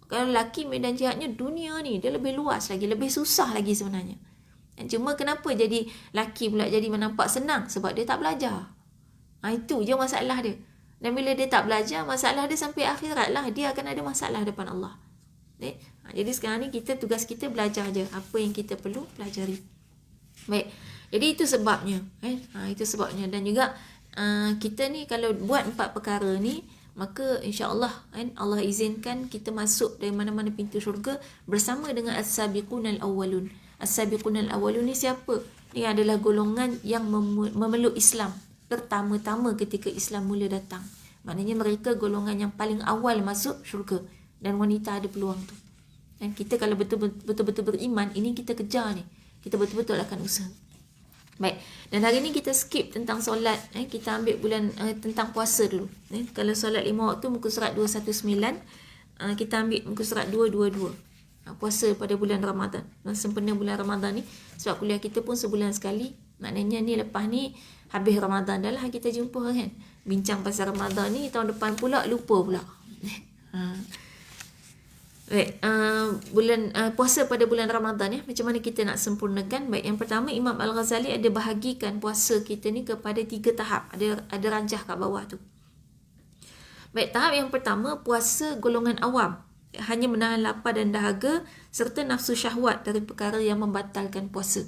Kalau lelaki medan jihadnya dunia ni, dia lebih luas lagi, lebih susah lagi sebenarnya. Cuma kenapa jadi lelaki pula jadi menampak senang? Sebab dia tak belajar. Itu je masalah dia. Dan bila dia tak belajar, masalah dia sampai akhirat lah. Dia akan ada masalah depan Allah. Jadi sekarang ni tugas kita belajar je apa yang kita perlu pelajari. Baik. Jadi itu sebabnya. Itu sebabnya. Dan juga kita ni kalau buat 4 perkara ni, maka insya-Allah Allah izinkan kita masuk dari mana-mana pintu syurga bersama dengan as-sabiqunal awwalun. As-sabiqunal awwalun ni siapa? Ini adalah golongan yang memeluk Islam pertama-tama ketika Islam mula datang. Maknanya mereka golongan yang paling awal masuk syurga, dan wanita ada peluang tu. Dan kita kalau betul-betul beriman, ini kita kejar ni. Kita betul-betul akan usaha. Baik, dan hari ni kita skip tentang solat. Kita ambil tentang puasa dulu. Kalau solat 5 waktu muka surat 219, kita ambil muka surat 222. Puasa pada bulan Ramadan. Sempena bulan Ramadan ni, sebab kuliah kita pun sebulan sekali. Maknanya ni lepas ni habis Ramadan dah lah kita jumpa kan. Bincang pasal Ramadan ni, tahun depan pula lupa pula. Baik, puasa pada bulan Ramadan macam mana kita nak sempurnakan? Baik, yang pertama Imam Al-Ghazali ada bahagikan puasa kita ni kepada 3 tahap. Ada ranjah kat bawah tu. Baik, tahap yang pertama puasa golongan awam, hanya menahan lapar dan dahaga serta nafsu syahwat dari perkara yang membatalkan puasa.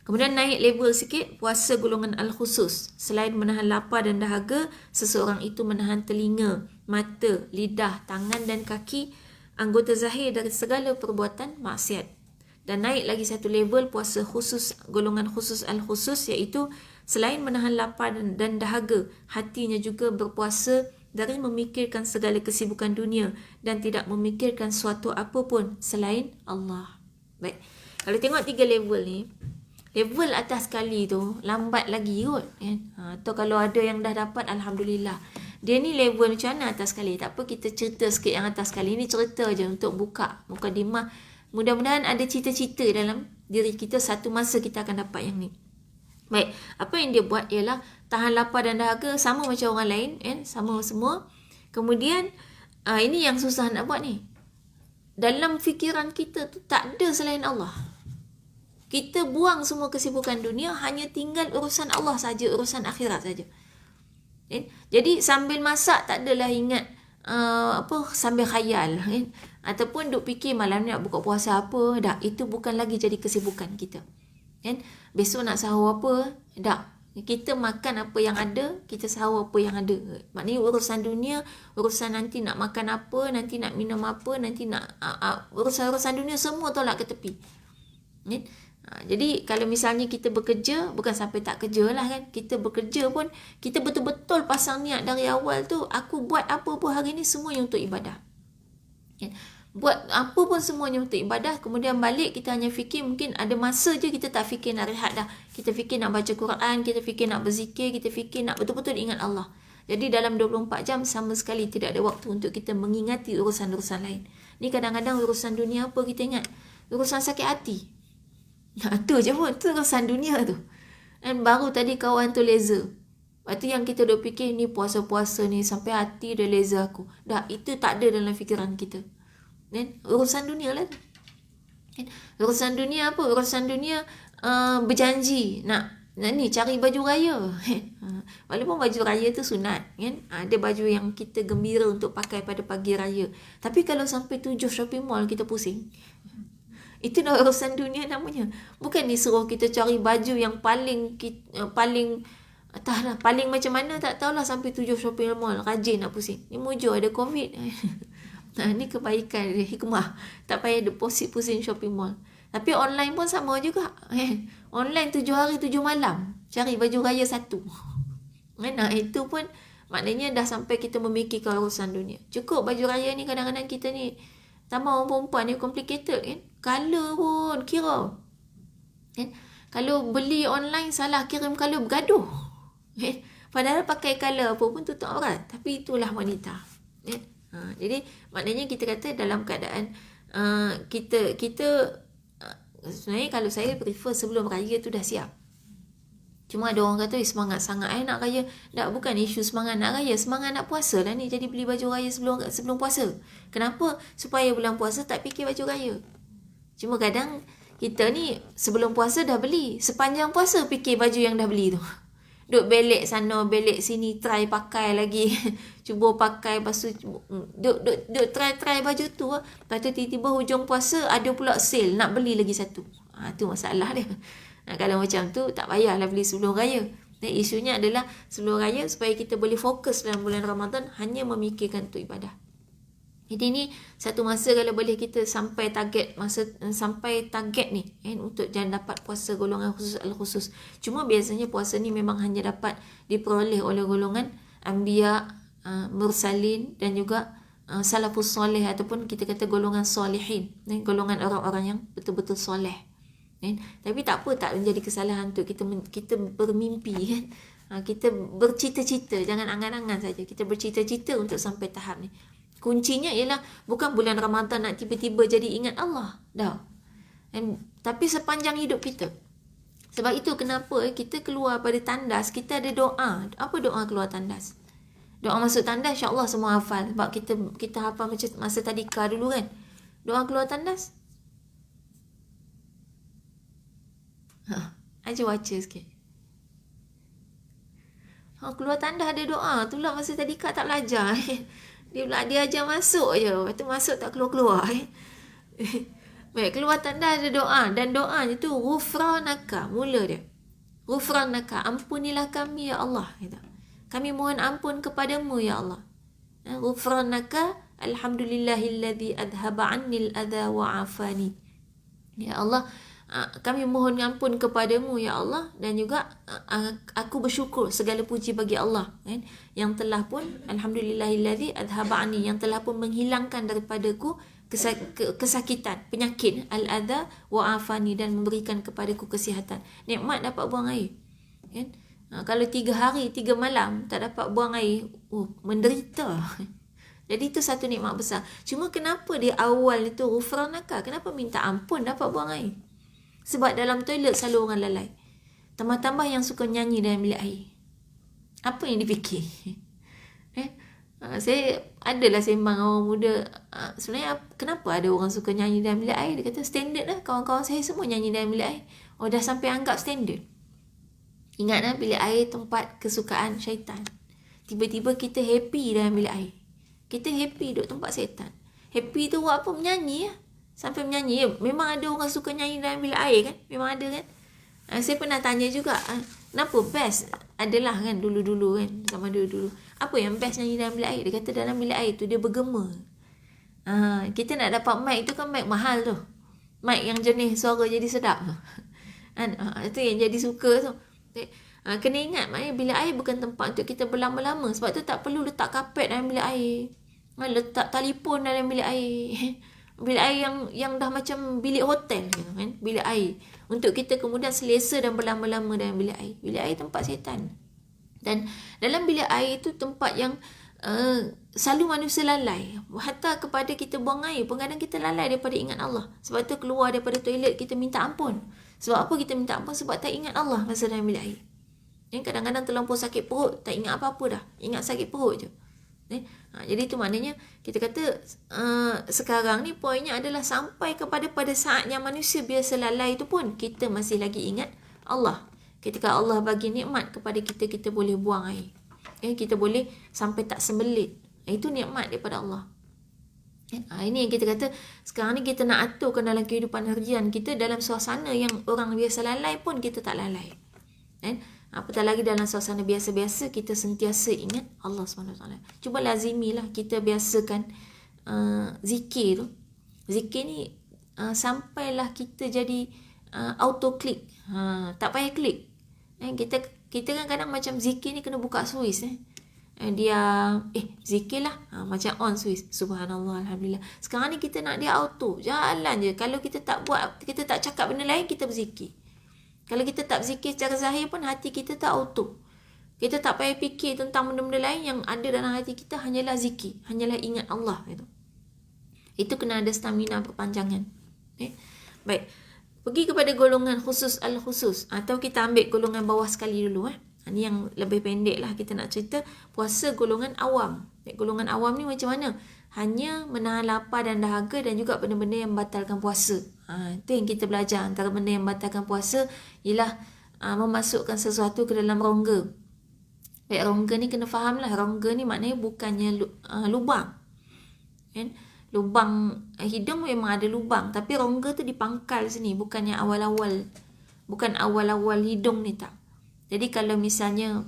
Kemudian naik level sikit, puasa golongan al-khusus. Selain menahan lapar dan dahaga, seseorang itu menahan telinga, mata, lidah, tangan dan kaki, anggota zahir dari segala perbuatan maksiat. Dan naik lagi satu level, puasa khusus, golongan khusus al-khusus, iaitu selain menahan lapar dan dahaga, hatinya juga berpuasa dari memikirkan segala kesibukan dunia dan tidak memikirkan suatu apapun selain Allah. Baik, kalau tengok 3 level ni, level atas sekali tu lambat lagi kot kan. Atau kalau ada yang dah dapat, alhamdulillah. Dia ni level macam mana atas sekali? Tak apa, kita cerita sikit yang atas sekali ni, cerita je untuk buka mukadimah. Mudah-mudahan ada cita-cita dalam diri kita, satu masa kita akan dapat yang ni. Baik, apa yang dia buat ialah tahan lapar dan dahaga sama macam orang lain kan, sama semua. Kemudian ini yang susah nak buat ni. Dalam fikiran kita tu tak ada selain Allah. Kita buang semua kesibukan dunia, hanya tinggal urusan Allah saja, urusan akhirat saja. Jadi sambil masak tak adalah ingat sambil khayal kan? Ataupun duk fikir malam ni nak buka puasa apa. Dah, itu bukan lagi jadi kesibukan kita kan? Besok nak sahur apa? Dah, kita makan apa yang ada, kita sahur apa yang ada. Maknanya urusan dunia, urusan nanti nak makan apa, nanti nak minum apa, nanti nak urusan-urusan dunia semua tolak ke tepi kan? Jadi kalau misalnya kita bekerja, bukan sampai tak kerja lah kan, kita bekerja pun kita betul-betul pasang niat dari awal tu, aku buat apa pun hari ni semuanya untuk ibadah kan? Buat apa pun semuanya untuk ibadah. Kemudian balik kita hanya fikir, mungkin ada masa je kita tak fikir nak rehat dah, kita fikir nak baca Quran, kita fikir nak berzikir, kita fikir nak betul-betul ingat Allah. Jadi dalam 24 jam sama sekali tidak ada waktu untuk kita mengingati urusan-urusan lain. Ni kadang-kadang urusan dunia apa kita ingat? Urusan sakit hati. Tu je pun, tu urusan dunia tu. Dan baru tadi kawan tu laser. Lepas tu yang kita duk fikir ni puasa-puasa ni sampai hati dia laser aku. Dah, itu tak ada dalam fikiran kita. Kan? Urusan dunia lah tu. Kan? Urusan dunia apa? Urusan dunia berjanji nak ni cari baju raya. Walaupun baju raya tu sunat kan. Ada baju yang kita gembira untuk pakai pada pagi raya. Tapi kalau sampai 7 shopping mall kita pusing. Itu dah urusan dunia namanya. Bukan disuruh kita cari baju yang paling entahlah, paling macam mana tak tahulah, sampai 7 shopping mall. Rajin nak pusing. Ni mujur ada COVID. Ni kebaikan, hikmah. Tak payah deposit pusing shopping mall. Tapi online pun sama juga. Online 7 hari 7 malam. Cari baju raya satu. Itu pun maknanya dah sampai kita memikirkan urusan dunia. Cukup baju raya ni kadang-kadang kita ni, tambah orang perempuan ni complicated kan. Color pun kira. Kan? Kalau beli online salah kirim color bergaduh. Padahal pakai color apa pun tutup aurat. Tapi itulah wanita. Jadi maknanya kita kata dalam keadaan kita sebenarnya kalau saya prefer sebelum raya tu dah siap. Cuma ada orang kata semangat sangat nak raya. Tak, bukan isu semangat nak raya, semangat nak puasa lah ni. Jadi beli baju raya sebelum puasa. Kenapa? Supaya bulan puasa tak fikir baju raya. Cuma kadang kita ni sebelum puasa dah beli, sepanjang puasa fikir baju yang dah beli tu. Duk belek sana, belek sini, try pakai lagi. Cuba pakai, lepas tu duk try baju tu. Lepas tu tiba-tiba hujung puasa ada pula sale, nak beli lagi satu. Tu masalah dia. Kalau macam tu tak payahlah beli sebelum raya. Dan isunya adalah sebelum raya supaya kita boleh fokus dalam bulan Ramadan hanya memikirkan untuk ibadah. Jadi ni satu masa kalau boleh kita sampai target ni untuk jangan dapat puasa golongan khusus al-khusus. Cuma biasanya puasa ni memang hanya dapat diperoleh oleh golongan anbiya, mursalin dan juga salafus soleh ataupun kita kata golongan solehin, golongan orang-orang yang betul-betul soleh. Tapi tak apa, tak menjadi kesalahan untuk kita bermimpi kan. Kita bercita-cita, jangan angan-angan saja. Kita bercita-cita untuk sampai tahap ni. Kuncinya ialah bukan bulan Ramadan nak tiba-tiba jadi ingat Allah. Dah. Tapi sepanjang hidup kita. Sebab itu kenapa kita keluar pada tandas, kita ada doa. Apa doa keluar tandas? Doa masuk tandas insya-Allah semua hafal. Sebab kita hafal macam masa tadika dulu kan. Doa keluar tandas. Aja baca sikit. Keluar tandas ada doa. Itulah masa tadika tak belajar. Dia ajar masuk je. Lepas tu masuk tak keluar-keluar. Baik, keluar tanda ada doa. Dan doanya tu ghufranaka. Mula dia. Ghufranaka. Ampunilah kami ya Allah. Kami mohon ampun kepadamu ya Allah. Ghufranaka. Alhamdulillahilladzi adhaba annil adha wa afani. Ya Allah, kami mohon ampun kepadamu ya Allah, dan juga aku bersyukur, segala puji bagi Allah kan, yang telah pun alhamdulillahillazi adhaba anni, yang telah pun menghilangkan daripadaku kesakitan, penyakit al-adha wa afani, dan memberikan kepadaku kesihatan. Nikmat dapat buang air kan. Kalau 3 hari 3 malam tak dapat buang air, menderita. Jadi itu satu nikmat besar. Cuma kenapa di awal itu ghufranaka, kenapa minta ampun dapat buang air? Sebab dalam toilet selalu orang lalai. Tambah-tambah yang suka nyanyi dalam bilik air. Apa yang dipikir? Saya adalah sembang orang muda. Sebenarnya kenapa ada orang suka nyanyi dalam bilik air? Dia kata standard lah. Kawan-kawan saya semua nyanyi dalam bilik air. Dah sampai anggap standard. Ingatlah bilik air tempat kesukaan syaitan. Tiba-tiba kita happy dalam bilik air. Kita happy duduk tempat syaitan. Happy tu buat apa? Menyanyi lah. Sampai menyanyi. Memang ada orang suka nyanyi dalam bilik air kan? Memang ada kan? Saya pernah tanya juga, kenapa best? Adalah kan dulu-dulu kan, sama dulu-dulu. Apa yang best nyanyi dalam bilik air? Dia kata dalam bilik air tu dia bergema. Kita nak dapat mic tu kan mic mahal tu. Mic yang jenis suara jadi sedap. Itu yang jadi suka tu. Kena ingat, maknanya bilik air bukan tempat untuk kita berlama-lama. Sebab tu tak perlu letak kapet dalam bilik air. Letak telefon dalam bilik air. Bilik air yang dah macam bilik hotel kan, bilik air untuk kita kemudian selesa dan berlama-lama dalam bilik air. Bilik air tempat syaitan. Dan dalam bilik air itu tempat yang selalu manusia lalai. Hatta kepada kita buang air pun kadang kita lalai daripada ingat Allah. Sebab tu keluar daripada toilet kita minta ampun. Sebab apa kita minta ampun? Sebab tak ingat Allah masa dalam bilik air. Kadang-kadang terlampau sakit perut, tak ingat apa-apa dah, ingat sakit perut je. Jadi itu maknanya kita kata sekarang ni poinnya adalah sampai pada saat yang manusia biasa lalai itu pun kita masih lagi ingat Allah. Ketika Allah bagi nikmat kepada kita, kita boleh buang air. Kita boleh sampai tak sembelit. Itu nikmat daripada Allah. Ini yang kita kata sekarang ni kita nak aturkan dalam kehidupan harian kita, dalam suasana yang orang biasa lalai pun kita tak lalai. Apatah lagi dalam suasana biasa-biasa kita sentiasa ingat Allah SWT. Cuba lazimilah kita biasakan zikir tu. Zikir ni sampailah kita jadi auto click. Tak payah klik. Kita kan kadang macam zikir ni kena buka Swiss. Dia zikir lah, macam on Swiss. Subhanallah, Alhamdulillah. Sekarang ni kita nak dia auto, jalan je. Kalau kita tak buat, kita tak cakap benda lain, kita berzikir. Kalau kita tak berzikir secara zahir pun, hati kita tak auto. Kita tak payah fikir tentang benda-benda lain. Yang ada dalam hati kita hanyalah zikir, hanyalah ingat Allah. Itu kena ada stamina perpanjangan. Baik, pergi kepada golongan khusus al-khusus, atau kita ambil golongan bawah sekali dulu. Ini yang lebih pendek lah kita nak cerita. Puasa golongan awam. Golongan awam ni macam mana? Hanya menahan lapar dan dahaga, dan juga benda-benda yang membatalkan puasa. Itu yang kita belajar. Antara benda yang membatalkan puasa ialah memasukkan sesuatu ke dalam rongga. Rongga ni kena faham lah. Rongga ni maknanya bukannya lubang. Lubang hidung memang ada lubang, tapi rongga tu di pangkal sini, bukannya awal-awal. Bukan awal-awal hidung ni, tak. Jadi kalau misalnya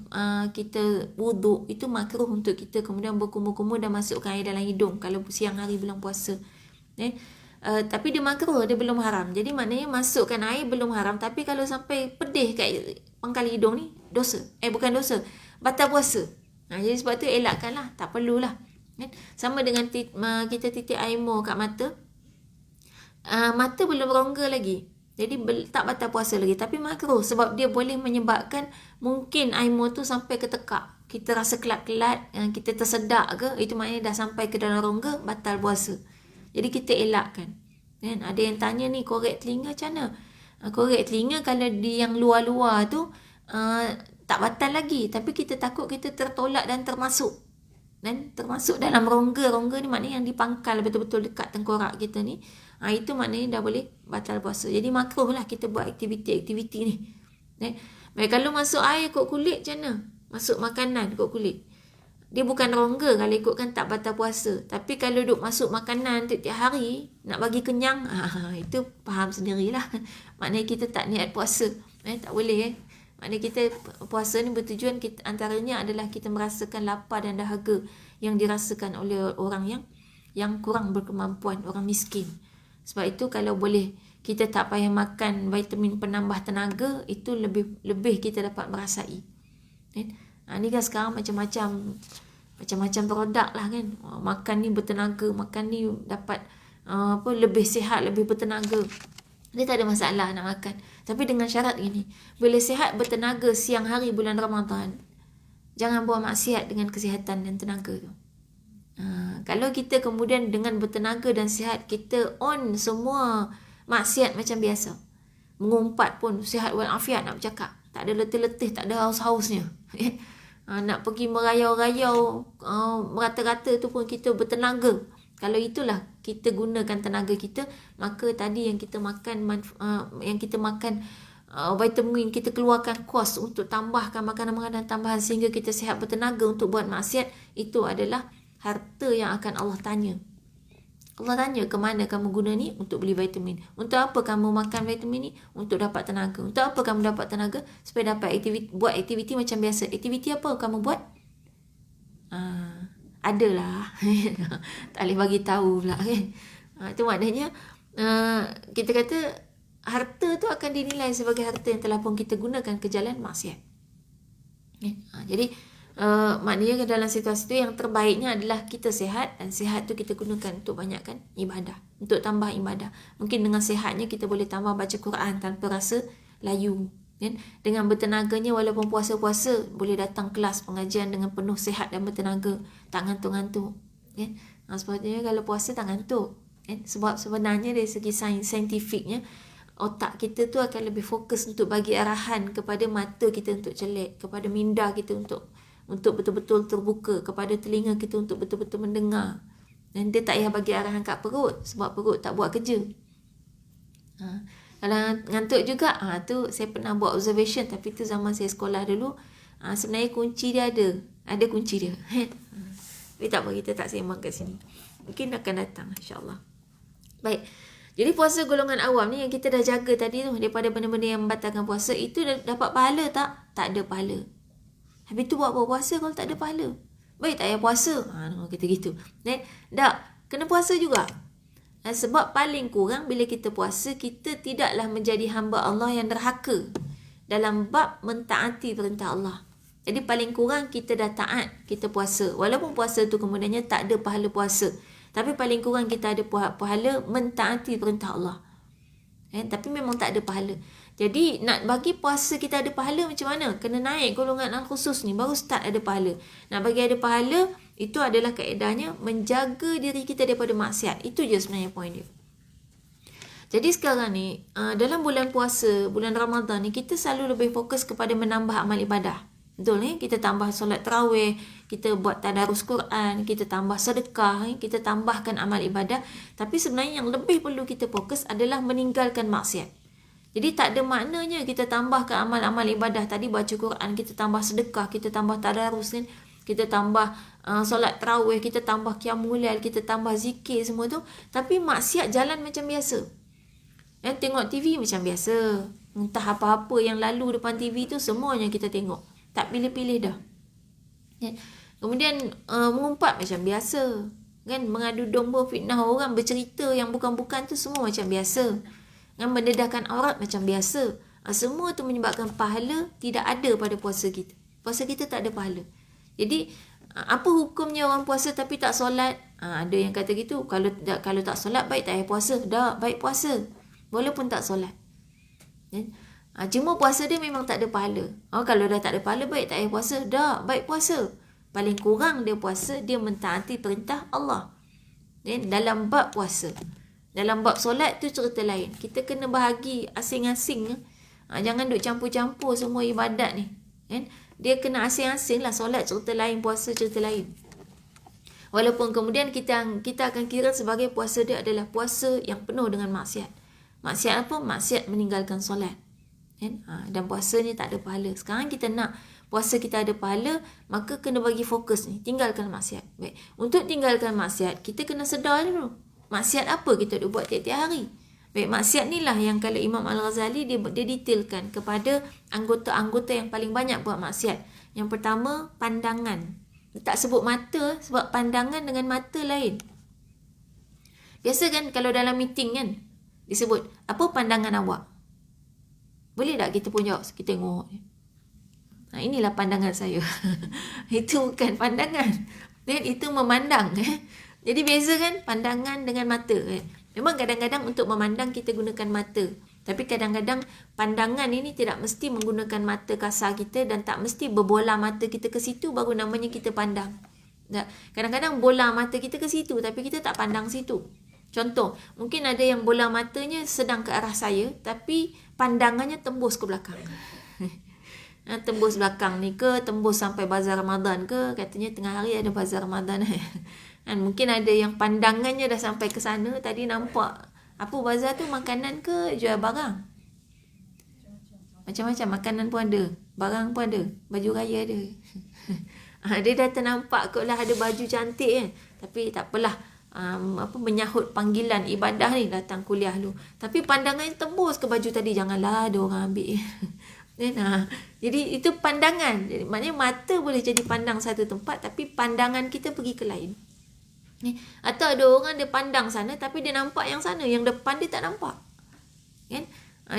kita wuduk, itu makruh untuk kita kemudian berkumur-kumur dan masukkan air dalam hidung kalau siang hari bulan puasa. Tapi dia makruh, dia belum haram. Jadi maknanya masukkan air belum haram, tapi kalau sampai pedih kat pangkal hidung ni, dosa. Bukan dosa, batal puasa. Jadi sebab tu elakkanlah, tak perlulah. Sama dengan kita titik air mur kat mata. Mata belum rongga lagi, jadi tak batal puasa lagi, tapi makruh sebab dia boleh menyebabkan mungkin air mur tu sampai ke tekak. Kita rasa kelat-kelat, kita tersedak ke, itu maknanya dah sampai ke dalam rongga, batal puasa. Jadi kita elakkan. Ada yang tanya ni, korek telinga macam mana? Korek telinga kalau di yang luar-luar tu tak batal lagi, tapi kita takut kita tertolak dan termasuk. Dan termasuk dalam rongga. Rongga ni maknanya yang dipangkal betul-betul dekat tengkorak kita ni. Itu maknanya dah boleh batal puasa. Jadi makruh lah kita buat aktiviti-aktiviti ni. Baik, kalau masuk air kot kulit macam mana? Masuk makanan kot kulit. Dia bukan rongga, kalau ikutkan tak batal puasa. Tapi kalau duk masuk makanan tiap-tiap hari, nak bagi kenyang, itu faham sendirilah. Maknanya kita tak niat puasa. Tak boleh. Maknanya kita puasa ni bertujuan kita, antaranya adalah kita merasakan lapar dan dahaga yang dirasakan oleh orang yang kurang berkemampuan, orang miskin. Sebab itu kalau boleh kita tak payah makan vitamin penambah tenaga, itu lebih kita dapat merasai. Ni kan sekarang macam-macam produk lah kan. Makan ni bertenaga, makan ni dapat lebih sihat, lebih bertenaga. Dia tak ada masalah nak makan. Tapi dengan syarat gini, bila sihat bertenaga siang hari bulan Ramadan, jangan buat maksiat dengan kesihatan dan tenaga tu. Kalau kita kemudian dengan bertenaga dan sihat, kita on semua maksiat macam biasa. Mengumpat pun sihat walafiat nak bercakap. Tak ada letih-letih, tak ada haus-hausnya. Nak pergi merayau-rayau, merata-rata tu pun kita bertenaga. Kalau itulah kita gunakan tenaga kita, maka tadi yang kita makan vitamin, kita keluarkan kos untuk tambahkan makanan-makanan tambahan sehingga kita sihat bertenaga untuk buat maksiat, itu adalah harta yang akan Allah tanya. Allah tanya, ke mana kamu guna ni? Untuk beli vitamin. Untuk apa kamu makan vitamin ni? Untuk dapat tenaga. Untuk apa kamu dapat tenaga? Supaya dapat buat aktiviti macam biasa. Aktiviti apa kamu buat? Adalah. Tak boleh bagi tahu pula kan. Itu maknanya kita kata harta tu akan dinilai sebagai harta yang telah pun kita gunakan ke jalan maksiat. Jadi maknanya dalam situasi itu yang terbaiknya adalah kita sihat, dan sihat tu kita gunakan untuk banyakkan ibadah, untuk tambah ibadah. Mungkin dengan sihatnya kita boleh tambah baca Quran tanpa rasa layu. Dengan bertenaganya, walaupun puasa-puasa, boleh datang kelas pengajian dengan penuh sihat dan bertenaga, tak ngantuk-ngantuk. Sebabnya kalau puasa tak ngantuk. Sebab sebenarnya dari segi saintifiknya, otak kita tu akan lebih fokus untuk bagi arahan kepada mata kita untuk celak, kepada minda kita untuk betul-betul terbuka, kepada telinga kita untuk betul-betul mendengar. Dan dia tak payah bagi arahan kat perut, sebab perut tak buat kerja. Kalau ngantuk juga, tu saya pernah buat observation, tapi tu zaman saya sekolah dulu. Sebenarnya kunci dia ada kunci dia. Tapi tak apa, kita tak sembang kat sini. Mungkin akan datang, insyaAllah. Baik. Jadi puasa golongan awam ni yang kita dah jaga tadi tu, daripada benda-benda yang membatalkan puasa, itu dapat pahala tak? Tak ada pahala. Habis tu buat apa puasa kalau tak ada pahala? Baik, tak payah puasa. Kita gitu. Tak, kena puasa juga. Sebab paling kurang bila kita puasa, kita tidaklah menjadi hamba Allah yang derhaka dalam bab mentaati perintah Allah. Jadi paling kurang kita dah taat, kita puasa. Walaupun puasa tu kemudiannya tak ada pahala puasa, tapi paling kurang kita ada pahala mentaati perintah Allah. Tapi memang tak ada pahala. Jadi nak bagi puasa kita ada pahala macam mana? Kena naik golongan al-khusus ni, baru start ada pahala. Nak bagi ada pahala, itu adalah kaedahnya menjaga diri kita daripada maksiat. Itu je sebenarnya point dia. Jadi sekarang ni, dalam bulan puasa, bulan Ramadan ni, kita selalu lebih fokus kepada menambah amal ibadah. Betul ni? Kita tambah solat tarawih, kita buat tadarus Quran, kita tambah sedekah, kita tambahkan amal ibadah. Tapi sebenarnya yang lebih perlu kita fokus adalah meninggalkan maksiat. Jadi tak ada maknanya kita tambahkan amal-amal ibadah. Tadi baca Quran, kita tambah sedekah, kita tambah tadarus kan, kita tambah solat tarawih, kita tambah qiyamul lail, kita tambah zikir semua tu. Tapi maksiat jalan macam biasa. Tengok TV macam biasa. Entah apa-apa yang lalu depan TV tu semuanya kita tengok. Tak pilih-pilih dah. Kemudian mengumpat macam biasa. Kan, mengadu domba, fitnah orang, bercerita yang bukan-bukan tu semua macam biasa. Kan, mendedahkan aurat macam biasa. Semua tu menyebabkan pahala tidak ada pada puasa kita. Puasa kita tak ada pahala. Jadi apa hukumnya orang puasa tapi tak solat? Ada yang kata gitu. Kalau tak solat baik tak payah puasa. Dah, baik puasa walaupun tak solat. Cuma puasa dia memang tak ada pahala. Kalau dah tak ada pahala, baik tak payah puasa. Dah, baik puasa. Paling kurang dia puasa, dia mentaati perintah Allah. Dalam bab puasa. Dalam bab solat tu cerita lain. Kita kena bahagi asing-asing. Jangan duk campur-campur semua ibadat ni. Dia kena asing-asing lah. Solat cerita lain, puasa cerita lain. Walaupun kemudian kita akan kira sebagai puasa dia adalah puasa yang penuh dengan maksiat. Maksiat apa? Maksiat meninggalkan solat. Dan puasa ni tak ada pahala. Sekarang kita nak puasa kita ada pahala, maka kena bagi fokus ni, tinggalkan maksiat. Baik. Untuk tinggalkan maksiat, kita kena sedar dulu. Maksiat apa kita duk buat tiap-tiap hari? Baik, maksiat ni lah yang kalau Imam Al-Ghazali dia detailkan kepada anggota-anggota yang paling banyak buat maksiat. Yang pertama, pandangan. Dia tak sebut mata sebab pandangan dengan mata lain. Biasa kan kalau dalam meeting kan disebut, apa pandangan awak? Boleh tak kita pun jawab, kita tengok. Inilah pandangan saya. Itu bukan pandangan. Dan itu memandang. Jadi beza kan pandangan dengan mata. Memang kadang-kadang untuk memandang kita gunakan mata. Tapi kadang-kadang pandangan ini tidak mesti menggunakan mata kasar kita dan tak mesti berbola mata kita ke situ baru namanya kita pandang. Kadang-kadang bola mata kita ke situ tapi kita tak pandang situ. Contoh, mungkin ada yang bola matanya sedang ke arah saya tapi pandangannya tembus ke belakang. Tembus belakang ni ke, tembus sampai bazar Ramadan ke, katanya tengah hari ada bazar Ramadan. Mungkin ada yang pandangannya dah sampai ke sana, tadi nampak apa bazar tu, makanan ke jual barang. Macam-macam, makanan pun ada, barang pun ada, baju raya ada. Dia dah ternampak kot lah ada baju cantik kan. Tapi tak apalah, menyahut panggilan ibadah ni, datang kuliah dulu. Tapi pandangannya tembus ke baju tadi, janganlah ada orang ambil. Jadi itu pandangan. Jadi, maknanya mata boleh jadi pandang satu tempat tapi pandangan kita pergi ke lain. Atau ada orang dia pandang sana tapi dia nampak yang sana, yang depan dia tak nampak. Kan?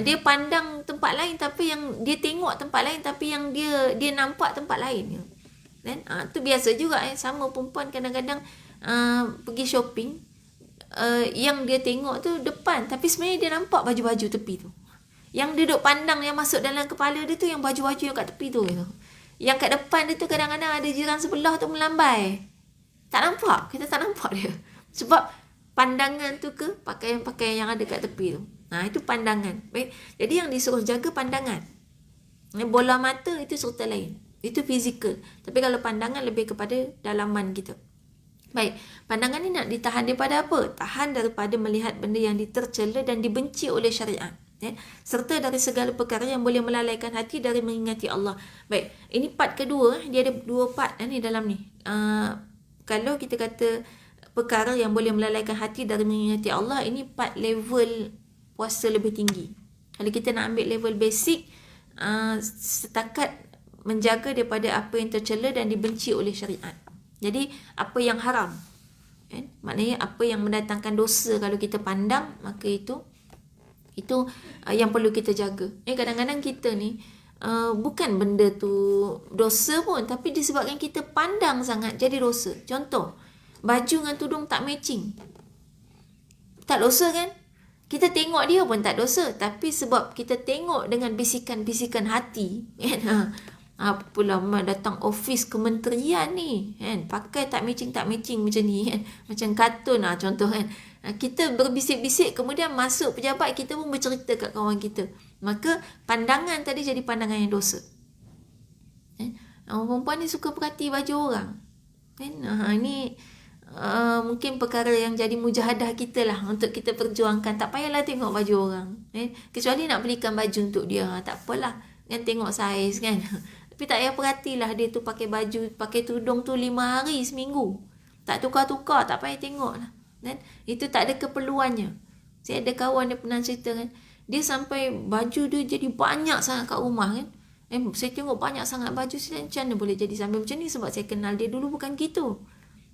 Dia pandang tempat lain tapi yang dia tengok tempat lain tapi yang dia nampak tempat lain. Kan? Tu biasa juga sama perempuan kadang-kadang pergi shopping, yang dia tengok tu depan tapi sebenarnya dia nampak baju-baju tepi tu. Yang dia duk pandang yang masuk dalam kepala dia tu yang baju-baju yang kat tepi tu. Yang kat depan dia tu kadang-kadang ada jiran sebelah tu melambai. Tak nampak, kita tak nampak dia. Sebab pandangan tu ke pakaian-pakaian yang ada kat tepi tu. Itu pandangan. Baik. Jadi yang disuruh jaga pandangan. Bola mata itu serta lain. Itu fizikal. Tapi kalau pandangan lebih kepada dalaman kita. Baik, pandangan ni nak ditahan daripada apa? Tahan daripada melihat benda yang ditercela dan dibenci oleh syariat. Serta dari segala perkara yang boleh melalaikan hati dari mengingati Allah. Baik, ini part kedua. Dia ada 2 part ni dalam ni. Kalau kita kata perkara yang boleh melalaikan hati dari mengingati Allah, ini part level puasa lebih tinggi. Kalau kita nak ambil level basic, setakat menjaga daripada apa yang tercela dan dibenci oleh syariat. Jadi apa yang haram, maknanya apa yang mendatangkan dosa kalau kita pandang, maka itu yang perlu kita jaga. Kadang-kadang kita ni bukan benda tu dosa pun, tapi disebabkan kita pandang sangat jadi dosa. Contoh, baju dengan tudung tak matching, tak dosa kan? Kita tengok dia pun tak dosa, tapi sebab kita tengok dengan bisikan-bisikan hati, apalah datang office kementerian ni pakai tak matching macam ni macam kartun contoh kita berbisik-bisik, kemudian masuk pejabat, kita pun bercerita kat kawan kita, maka pandangan tadi jadi pandangan yang dosa. Orang perempuan ni suka perhati baju orang ini mungkin perkara yang jadi mujahadah kita lah untuk kita perjuangkan. Tak payahlah tengok baju orang, kecuali nak belikan baju untuk dia, tak apalah kan, tengok saiz kan. Tapi tak payah perhatilah dia tu pakai baju, pakai tudung tu 5 hari seminggu, tak tukar-tukar, tak payah tengok lah kan? Itu tak ada keperluannya. Saya ada kawan dia pernah cerita kan, dia sampai baju dia jadi banyak sangat kat rumah kan. Saya tengok banyak sangat baju, saya macam mana boleh jadi sampai macam ni, sebab saya kenal dia dulu bukan gitu.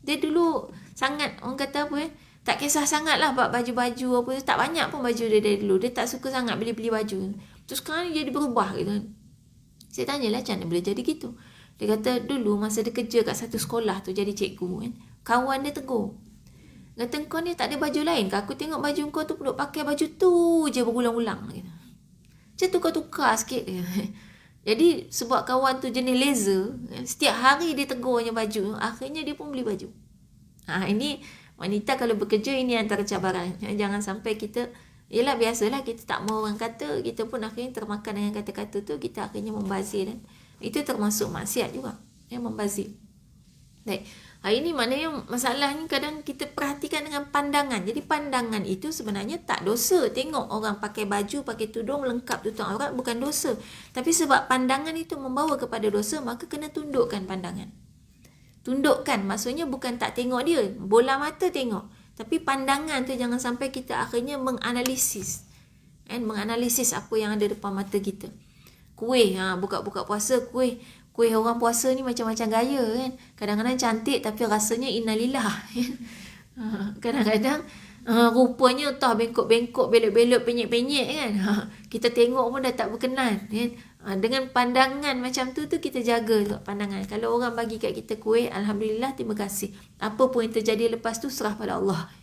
Dia dulu sangat, orang kata apa tak kisah sangat lah baju-baju apa, tak banyak pun baju dia dari dulu. Dia tak suka sangat beli-beli baju. Terus sekarang dia jadi berubah gitu kan. Saya tanyalah macam mana boleh jadi gitu. Dia kata dulu masa dia kerja kat satu sekolah tu jadi cikgu kan, kawan dia tegur, kata kau ni tak ada baju lain ke? Aku tengok baju kau tu duk pakai baju tu je berulang-ulang gitu. Macam tukar-tukar sikit. Jadi sebab kawan tu jenis laser, setiap hari dia tegurnya baju, akhirnya dia pun beli baju. Ini wanita kalau bekerja, ini antara cabaran. Jangan sampai kita, yelah biasalah kita tak mau orang kata, kita pun akhirnya termakan dengan kata-kata tu, kita akhirnya membazir kan. Itu termasuk maksiat juga, membazir. Baik. Hari ini maknanya masalah ni kadang kita perhatikan dengan pandangan. Jadi pandangan itu sebenarnya tak dosa. Tengok orang pakai baju, pakai tudung lengkap tutup aurat bukan dosa. Tapi sebab pandangan itu membawa kepada dosa, maka kena tundukkan pandangan. Tundukkan maksudnya bukan tak tengok dia, bola mata tengok. Tapi pandangan tu jangan sampai kita akhirnya menganalisis. Menganalisis apa yang ada depan mata kita. Kuih, buka-buka puasa kuih orang puasa ni macam-macam gaya kan. Kadang-kadang cantik tapi rasanya innalillah. Kadang-kadang rupanya entah bengkok-bengkok, belok-belok, penyek-penyek kan. Kita tengok pun dah tak berkenan kan. Dengan pandangan macam tu kita jaga tu pandangan. Kalau orang bagi kat kita kuih, alhamdulillah, terima kasih. Apa pun yang terjadi lepas tu serah pada Allah.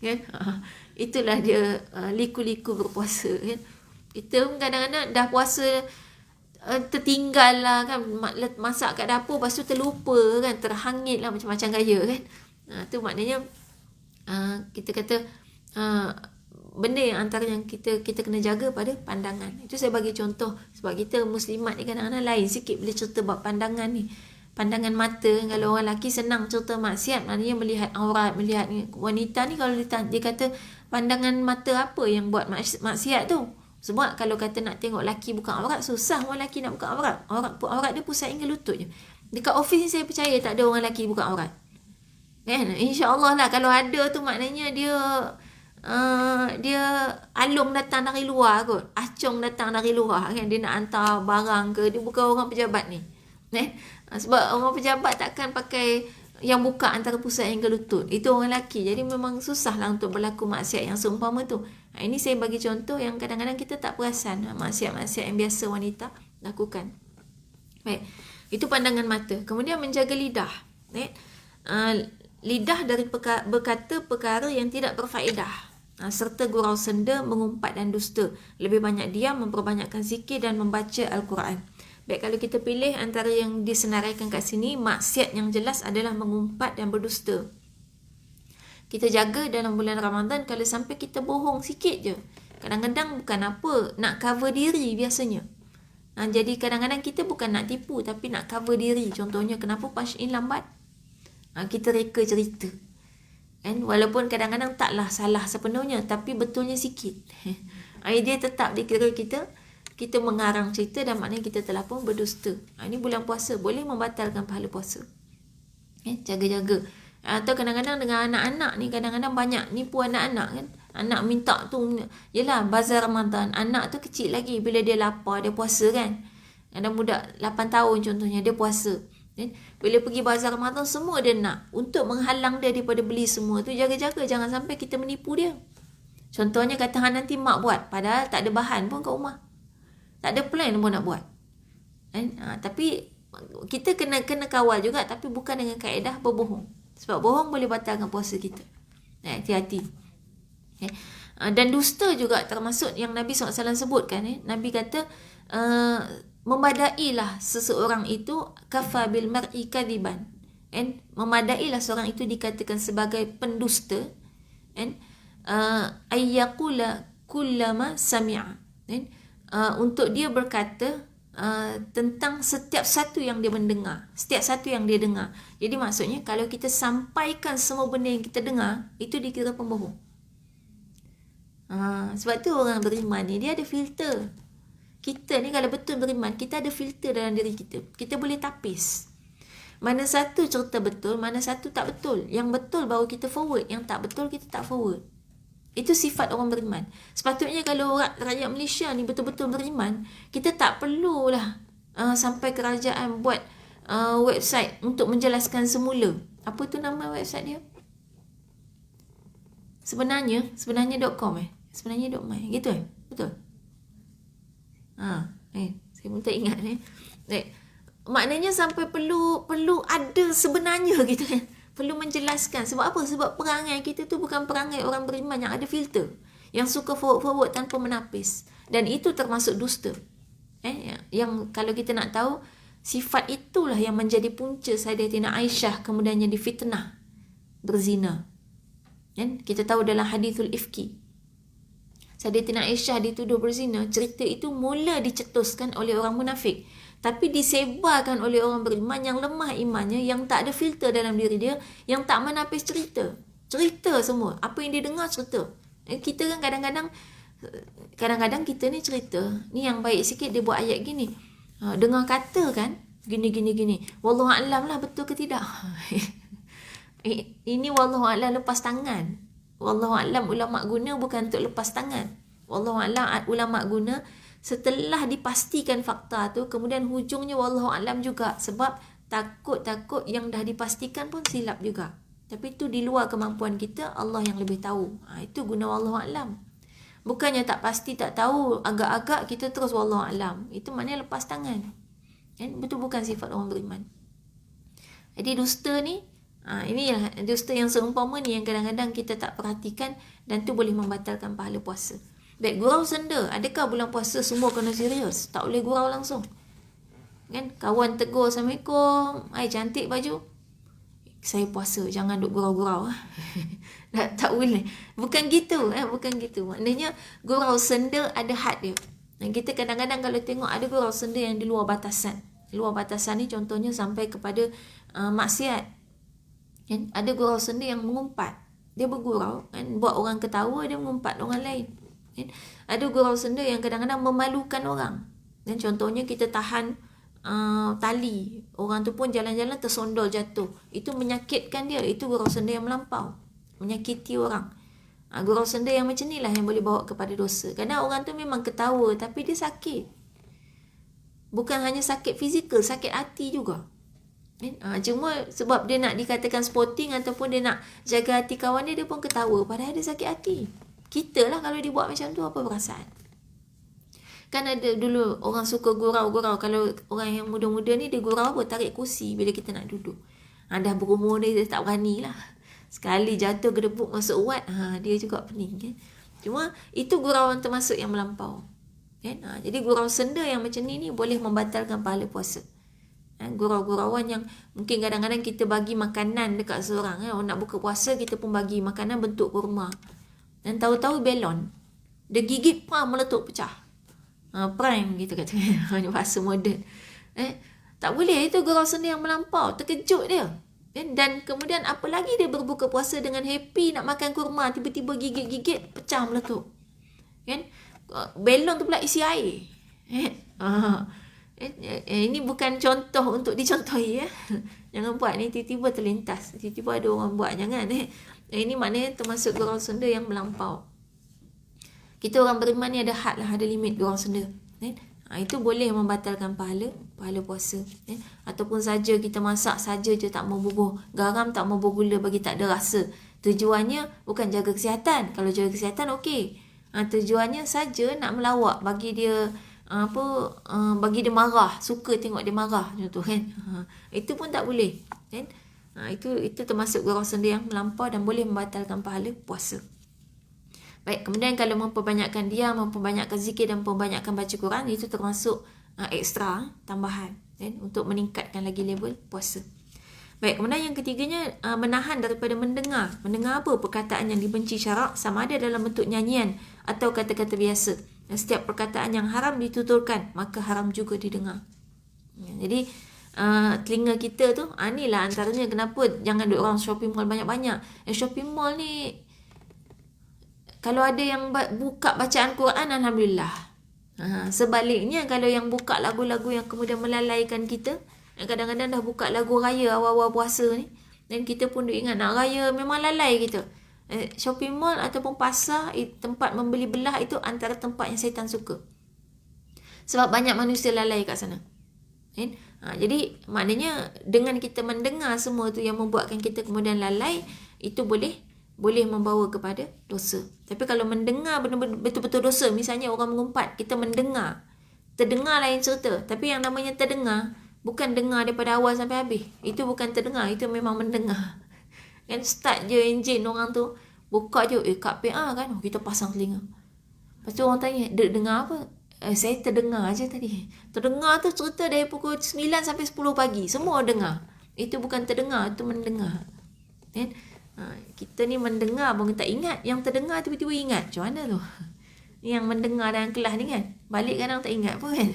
Kan? Itulah dia liku-liku berpuasa kan. Kita kadang-kadang dah puasa tertinggal lah kan, masak kat dapur, lepas tu terlupa kan, terhangit lah macam-macam gaya kan. Tu maknanya kita kata benda yang antara yang kita kena jaga pada pandangan. Itu saya bagi contoh, sebab kita muslimat ni kadang-kadang lain sikit bila cerita buat pandangan ni. Pandangan mata, kalau orang lelaki senang cerita maksiat, maknanya melihat aurat, melihat ni. Wanita ni kalau dia kata pandangan mata apa yang buat maksiat tu. Sebab kalau kata nak tengok lelaki buka aurat, susah orang lelaki nak buka aurat. Aurat dia pusat hingga lutut je. Dekat office ni saya percaya tak ada orang lelaki buka aurat. Kan? InsyaAllah lah, kalau ada tu maknanya dia alung datang dari luar kot. Acung datang dari luar kan. Dia nak hantar barang ke. Dia bukan orang pejabat ni. Sebab orang pejabat takkan pakai yang buka antara pusat hingga lutut. Itu orang lelaki. Jadi memang susah lah untuk berlaku maksiat yang seumpama tu. Ini saya bagi contoh yang kadang-kadang kita tak perasan maksiat-maksiat yang biasa wanita lakukan. Baik. Itu pandangan mata. Kemudian menjaga lidah. Lidah dari berkata perkara yang tidak berfaedah. Serta gurau senda, mengumpat dan dusta. Lebih banyak diam, memperbanyakkan zikir dan membaca Al-Quran. Baik, kalau kita pilih antara yang disenaraikan kat sini, maksiat yang jelas adalah mengumpat dan berdusta. Kita jaga dalam bulan Ramadan, kalau sampai kita bohong sikit je. Kadang-kadang bukan apa, nak cover diri biasanya. Jadi kadang-kadang kita bukan nak tipu tapi nak cover diri. Contohnya kenapa punch in lambat? Kita reka cerita. Kan? Walaupun kadang-kadang taklah salah sepenuhnya tapi betulnya sikit. Dia tetap dikira kita mengarang cerita dan maknanya kita telah pun berdusta. Ini bulan puasa boleh membatalkan pahala puasa. Jaga-jaga. Atau kadang-kadang dengan anak-anak ni, kadang-kadang banyak nipu anak-anak kan. Anak minta tu, yelah bazar Ramadan, anak tu kecil lagi, bila dia lapar dia puasa kan. Ada budak 8 tahun contohnya, dia puasa kan? Bila pergi bazar Ramadan semua dia nak. Untuk menghalang dia daripada beli semua tu, jaga-jaga jangan sampai kita menipu dia. Contohnya kata nanti mak buat, padahal tak ada bahan pun kat rumah, tak ada plan pun nak buat kan? Tapi kita kena kawal juga, tapi bukan dengan kaedah berbohong. Sebab bohong boleh batalkan puasa kita. Hati-hati. Dan dusta juga termasuk yang Nabi SAW sebutkan. Nabi kata, memadailah seseorang itu kafa bil mar'i kadiban. Memadailah seorang itu dikatakan sebagai pendusta. Ayyaqula kullama sami'a. Untuk dia berkata tentang setiap satu yang dia mendengar, setiap satu yang dia dengar. Jadi maksudnya kalau kita sampaikan semua benda yang kita dengar, itu dikira pembohong. Sebab tu orang beriman ni dia ada filter. Kita ni kalau betul beriman, kita ada filter dalam diri kita. Kita boleh tapis mana satu cerita betul, mana satu tak betul. Yang betul baru kita forward, yang tak betul kita tak forward. Itu sifat orang beriman. Sepatutnya kalau rakyat Malaysia ni betul-betul beriman, kita tak perlulah sampai kerajaan buat website untuk menjelaskan semula. Apa tu nama website dia? Sebenarnya .com Sebenarnya .my gitu betul? Saya pun tak ingat ni. Maknanya sampai perlu ada sebenarnya gitu kan. Perlu menjelaskan. Sebab apa? Sebab perangai kita tu bukan perangai orang beriman yang ada filter, yang suka forward tanpa menapis. Dan itu termasuk dusta. Yang kalau kita nak tahu, sifat itulah yang menjadi punca Sayyidatina Aisyah kemudiannya difitnah berzina. Kita tahu dalam hadithul ifki, Sayyidatina Aisyah dituduh berzina. Cerita itu mula dicetuskan oleh orang munafik, tapi disebarkan oleh orang beriman yang lemah imannya, yang tak ada filter dalam diri dia, yang tak menapis cerita semua. Apa yang dia dengar cerita. Kita kan kadang-kadang kita ni cerita, ni yang baik sikit dia buat ayat gini. Dengar kata kan, gini. Wallahualam lah betul ke tidak. Ini wallahualam lepas tangan. Wallahualam ulama guna bukan untuk lepas tangan. Wallahualam ulama guna setelah dipastikan fakta tu, kemudian hujungnya wallahualam juga. Sebab takut yang dah dipastikan pun silap juga. Tapi itu di luar kemampuan kita, Allah yang lebih tahu. Itu guna wallahualam. Bukannya tak pasti, tak tahu, agak-agak kita terus wallahualam. Itu maknanya lepas tangan. Betul bukan sifat orang beriman. Jadi dusta ni, inilah dusta yang seumpama ni yang kadang-kadang kita tak perhatikan, dan tu boleh membatalkan pahala puasa. Baik, gurau senda. Adakah bulan puasa semua kena serius? Tak boleh gurau langsung. Kan? Kawan tegur, Assalamualaikum. Cantik baju. Saya puasa, jangan duk gurau-gurau. tak boleh. Bukan gitu. Bukan gitu. Maknanya gurau senda ada had dia. Dan kita kadang-kadang kalau tengok ada gurau senda yang di luar batasan. Luar batasan ni contohnya sampai kepada maksiat. Kan? Ada gurau senda yang mengumpat. Dia bergurau, kan? Buat orang ketawa, dia mengumpat orang lain. Ada gurau senda yang kadang-kadang memalukan orang. Dan contohnya kita tahan tali, orang tu pun jalan-jalan tersondol jatuh, itu menyakitkan dia. Itu gurau senda yang melampau, menyakiti orang. Gurau senda yang macam ni lah yang boleh bawa kepada dosa. Kadang orang tu memang ketawa tapi dia sakit. Bukan hanya sakit fizikal, sakit hati juga. Cuma sebab dia nak dikatakan sporting ataupun dia nak jaga hati kawan dia pun ketawa, padahal dia sakit hati. Kita lah kalau dibuat macam tu, apa perasaan? Kan ada dulu orang suka gurau-gurau. Kalau orang yang muda-muda ni, dia gurau apa? Tarik kursi bila kita nak duduk. Dah berumur dia tak berani lah. Sekali jatuh gedebuk masuk wat, dia juga pening kan? Cuma itu gurauan termasuk yang melampau kan? Jadi gurau senda yang macam ni boleh membatalkan pahala puasa. Gurau-gurauan yang mungkin kadang-kadang kita bagi makanan dekat seorang, orang nak buka puasa, kita pun bagi makanan bentuk kurma, dan tahu-tahu belon. Dia gigit, meletup, pecah. Prime kita kata. Bahasa moden. Tak boleh, itu gurau senda yang melampau. Terkejut dia. Dan kemudian apa lagi dia berbuka puasa dengan happy nak makan kurma, tiba-tiba gigit-gigit, pecah, meletup. Kan? Belon tu pula isi air. Ini bukan contoh untuk dicontohi ya. Jangan buat ni, tiba-tiba terlintas, tiba-tiba ada orang buat, jangan. Ini maknanya termasuk gurau senda yang melampau. Kita orang beriman ni ada had lah, ada limit gurau senda. Itu boleh membatalkan pahala puasa. Ataupun saja kita masak saja je tak mau bubuh garam, tak mau bubuh gula bagi tak ada rasa. Tujuannya bukan jaga kesihatan. Kalau jaga kesihatan okey. Tujuannya saja nak melawak, bagi dia bagi dia marah, suka tengok dia marah contoh kan. Itu pun tak boleh kan. Itu termasuk gurau senda yang melampau dan boleh membatalkan pahala puasa. Baik, kemudian kalau memperbanyakkan diam, memperbanyakkan zikir dan memperbanyakkan baca Quran, itu termasuk ekstra tambahan kan, untuk meningkatkan lagi level puasa. Baik, kemudian yang ketiganya, menahan daripada mendengar. Mendengar apa? Perkataan yang dibenci syarak, sama ada dalam bentuk nyanyian atau kata-kata biasa. Dan setiap perkataan yang haram dituturkan, maka haram juga didengar. Jadi telinga kita tu, inilah antaranya kenapa jangan duduk orang shopping mall banyak-banyak. Shopping mall ni, kalau ada yang buka bacaan Quran, alhamdulillah. Sebaliknya, kalau yang buka lagu-lagu yang kemudian melalaikan kita, kadang-kadang dah buka lagu raya awal-awal puasa ni, dan kita pun duk ingat nak raya, memang lalai kita. Shopping mall ataupun pasar, tempat membeli belah, itu antara tempat yang syaitan suka. Sebab banyak manusia lalai kat sana. Jadi maknanya dengan kita mendengar semua tu yang membuatkan kita kemudian lalai, itu boleh membawa kepada dosa. Tapi kalau mendengar benar-benar betul-betul dosa, misalnya orang mengumpat, kita mendengar. Terdengar lain cerita, tapi yang namanya terdengar bukan dengar daripada awal sampai habis. Itu bukan terdengar, itu memang mendengar. Kan start je enjin orang tu, buka je, kat PA kan, kita pasang telinga. Lepas tu orang tanya, dengar apa? Saya terdengar je tadi. Terdengar tu cerita dari pukul 9 sampai 10 pagi, semua dengar. Itu bukan terdengar, itu mendengar. Kan? Kita ni mendengar pun tak ingat, yang terdengar tiba-tiba ingat. Macam mana tu? Yang mendengar dalam kelas ni kan, balik kadang tak ingat pun kan.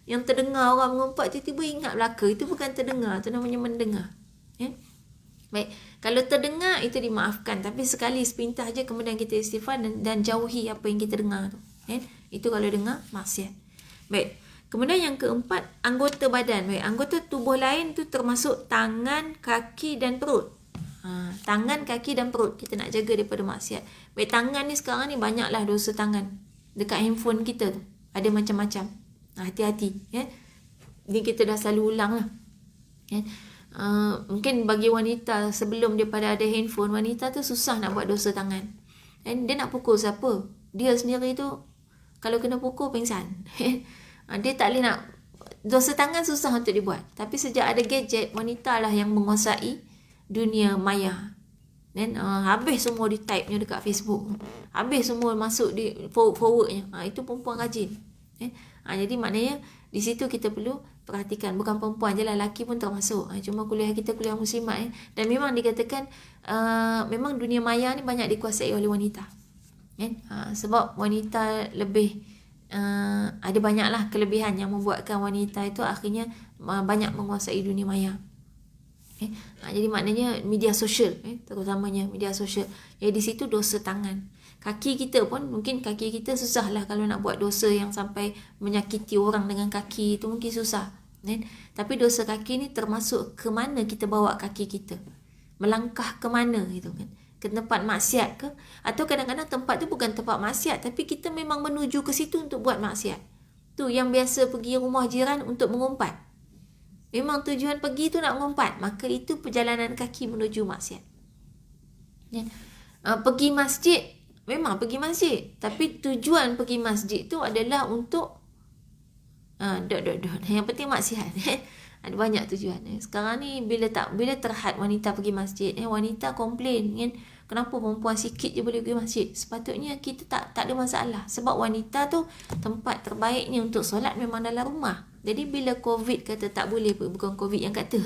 Yang terdengar orang mengumpat tiba-tiba ingat belaka, itu bukan terdengar, itu namanya mendengar. Baik, kalau terdengar itu dimaafkan, tapi sekali sepintas je kemudian kita istighfar dan jauhi apa yang kita dengar tu. Itu kalau dengar maksiat. Baik, kemudian yang keempat, anggota badan. Baik, anggota tubuh lain tu termasuk tangan, kaki dan perut. Tangan, kaki dan perut kita nak jaga daripada maksiat. Baik, tangan ni sekarang ni banyaklah dosa tangan. Dekat handphone kita tu ada macam-macam. Hati-hati ya. Ni kita dah selalu ulang lah ya. Mungkin bagi wanita, sebelum dia pada ada handphone, wanita tu susah nak buat dosa tangan. Dia nak pukul siapa? Dia sendiri tu kalau kena pukul pingsan. Dia tak boleh nak. Dosa tangan susah untuk dibuat. Tapi sejak ada gadget, wanita lah yang menguasai dunia maya. Dan habis semua di type-nya dekat Facebook. Habis semua masuk di forward-nya. Itu perempuan rajin. Jadi maknanya di situ kita perlu perhatikan. Bukan perempuan je lah, lelaki pun termasuk. Cuma kuliah kita kuliah muslimat. Dan memang dikatakan memang dunia maya ni banyak dikuasai oleh wanita. Sebab wanita lebih ada banyaklah kelebihan yang membuatkan wanita itu akhirnya banyak menguasai dunia maya. Jadi maknanya media sosial, terutamanya media sosial. Jadi di situ dosa tangan. Kaki kita pun, mungkin kaki kita susah lah kalau nak buat dosa yang sampai menyakiti orang dengan kaki, itu mungkin susah. Tapi dosa kaki ni termasuk ke mana kita bawa kaki kita, melangkah ke mana gitu kan, ke tempat maksiat ke, atau kadang-kadang tempat tu bukan tempat maksiat, tapi kita memang menuju ke situ untuk buat maksiat. Tu yang biasa pergi rumah jiran untuk mengumpat, memang tujuan pergi tu nak mengumpat, maka itu perjalanan kaki menuju maksiat. Pergi masjid, memang pergi masjid, tapi tujuan pergi masjid tu adalah untuk yang penting maksiat. Ada banyak tujuan. Sekarang ni bila terhad wanita pergi masjid, wanita komplain kan, kenapa perempuan sikit je boleh pergi masjid. Sepatutnya kita tak ada masalah, sebab wanita tu tempat terbaiknya untuk solat memang dalam rumah. Jadi bila COVID kata tak boleh, bukan COVID yang kata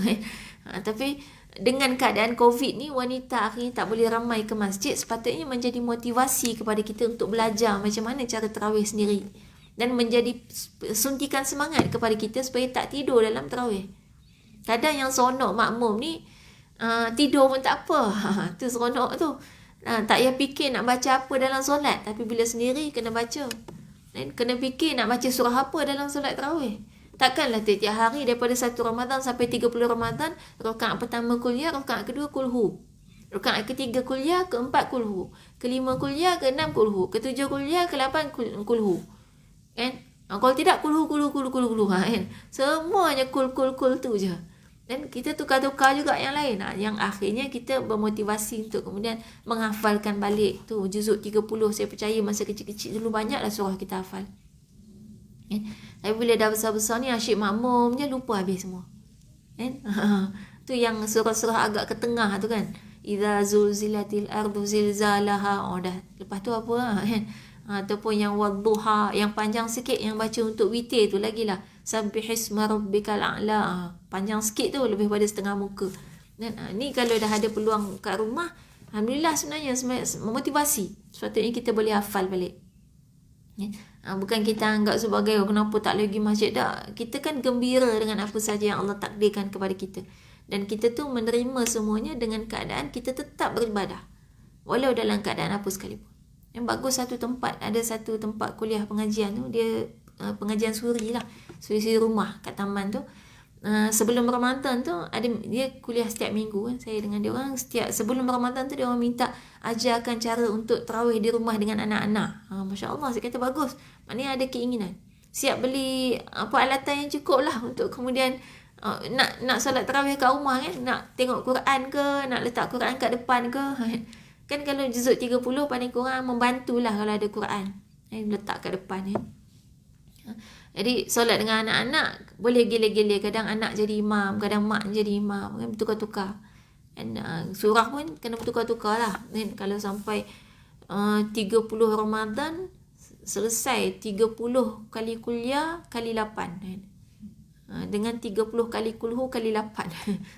tapi dengan keadaan COVID ni, wanita akhirnya tak boleh ramai ke masjid, sepatutnya menjadi motivasi kepada kita untuk belajar macam mana cara tarawih sendiri, dan menjadi suntikan semangat kepada kita supaya tak tidur dalam tarawih. Kadang yang seronok makmum ni tidur pun tak apa. Tu seronok tu. Tak payah fikir nak baca apa dalam solat, tapi bila sendiri kena baca. Dan kena fikir nak baca surah apa dalam solat tarawih. Takkanlah tiap hari daripada 1 Ramadan sampai 30 Ramadan, rakaat pertama kuliah, rakaat kedua kulhu, rakaat ketiga kuliah, keempat kulhu, kelima kuliah, keenam kulhu, ketujuh kuliah, ke-8 kulhu. Kan? Kalau tidak kulhu kan? Semuanya kul tu je. Dan kita tukar-tukar juga yang lain. Yang akhirnya kita bermotivasi untuk kemudian menghafalkan balik tu juzuk 30. Saya percaya masa kecil-kecil dulu banyaklah surah kita hafal. Tapi bila dah besar-besar ni asyik makmum je, lupa habis semua. Tu yang surah-surah agak ke tengah tu kan. Idza zulzilatil ardu zilzalaha. Dah. Lepas tu apa kan? Ataupun yang wadduha, yang panjang sikit, yang baca untuk witir tu lagilah. Sabbihisma rabbikal a'la. Panjang sikit tu, lebih pada setengah muka. Dan ni kalau dah ada peluang kat rumah, alhamdulillah sebenarnya memotivasi. Sepatutnya kita boleh hafal balik. Bukan kita anggap sebagai kenapa tak lagi masjid. Tak, kita kan gembira dengan apa saja yang Allah takdirkan kepada kita, dan kita tu menerima semuanya dengan keadaan kita tetap beribadah walau dalam keadaan apa sekalipun. Yang bagus satu tempat, ada satu tempat kuliah pengajian tu, dia pengajian suri lah, suri rumah kat taman tu. Sebelum Ramadan tu dia kuliah setiap minggu kan. Saya dengan dia orang sebelum Ramadan tu dia orang minta ajarkan cara untuk tarawih di rumah dengan anak-anak. Masya-Allah, saya kata bagus. Maknanya ada keinginan. Siap beli alatan yang cukup lah untuk kemudian nak solat tarawih kat rumah kan, nak tengok Quran ke, nak letak Quran kat depan ke. Kan kalau juzuk 30 paling kurang membantulah kalau ada Quran. Letak kat depan kan. Jadi solat dengan anak-anak boleh gile-gile. Kadang anak jadi imam, kadang mak jadi imam, kan, bertukar-tukar. Dan surah pun kena bertukar-tukar lah. Dan kalau sampai 30 Ramadan, selesai 30 kali kuliah kali 8 kan. Dengan 30 kali kulhu kali 8.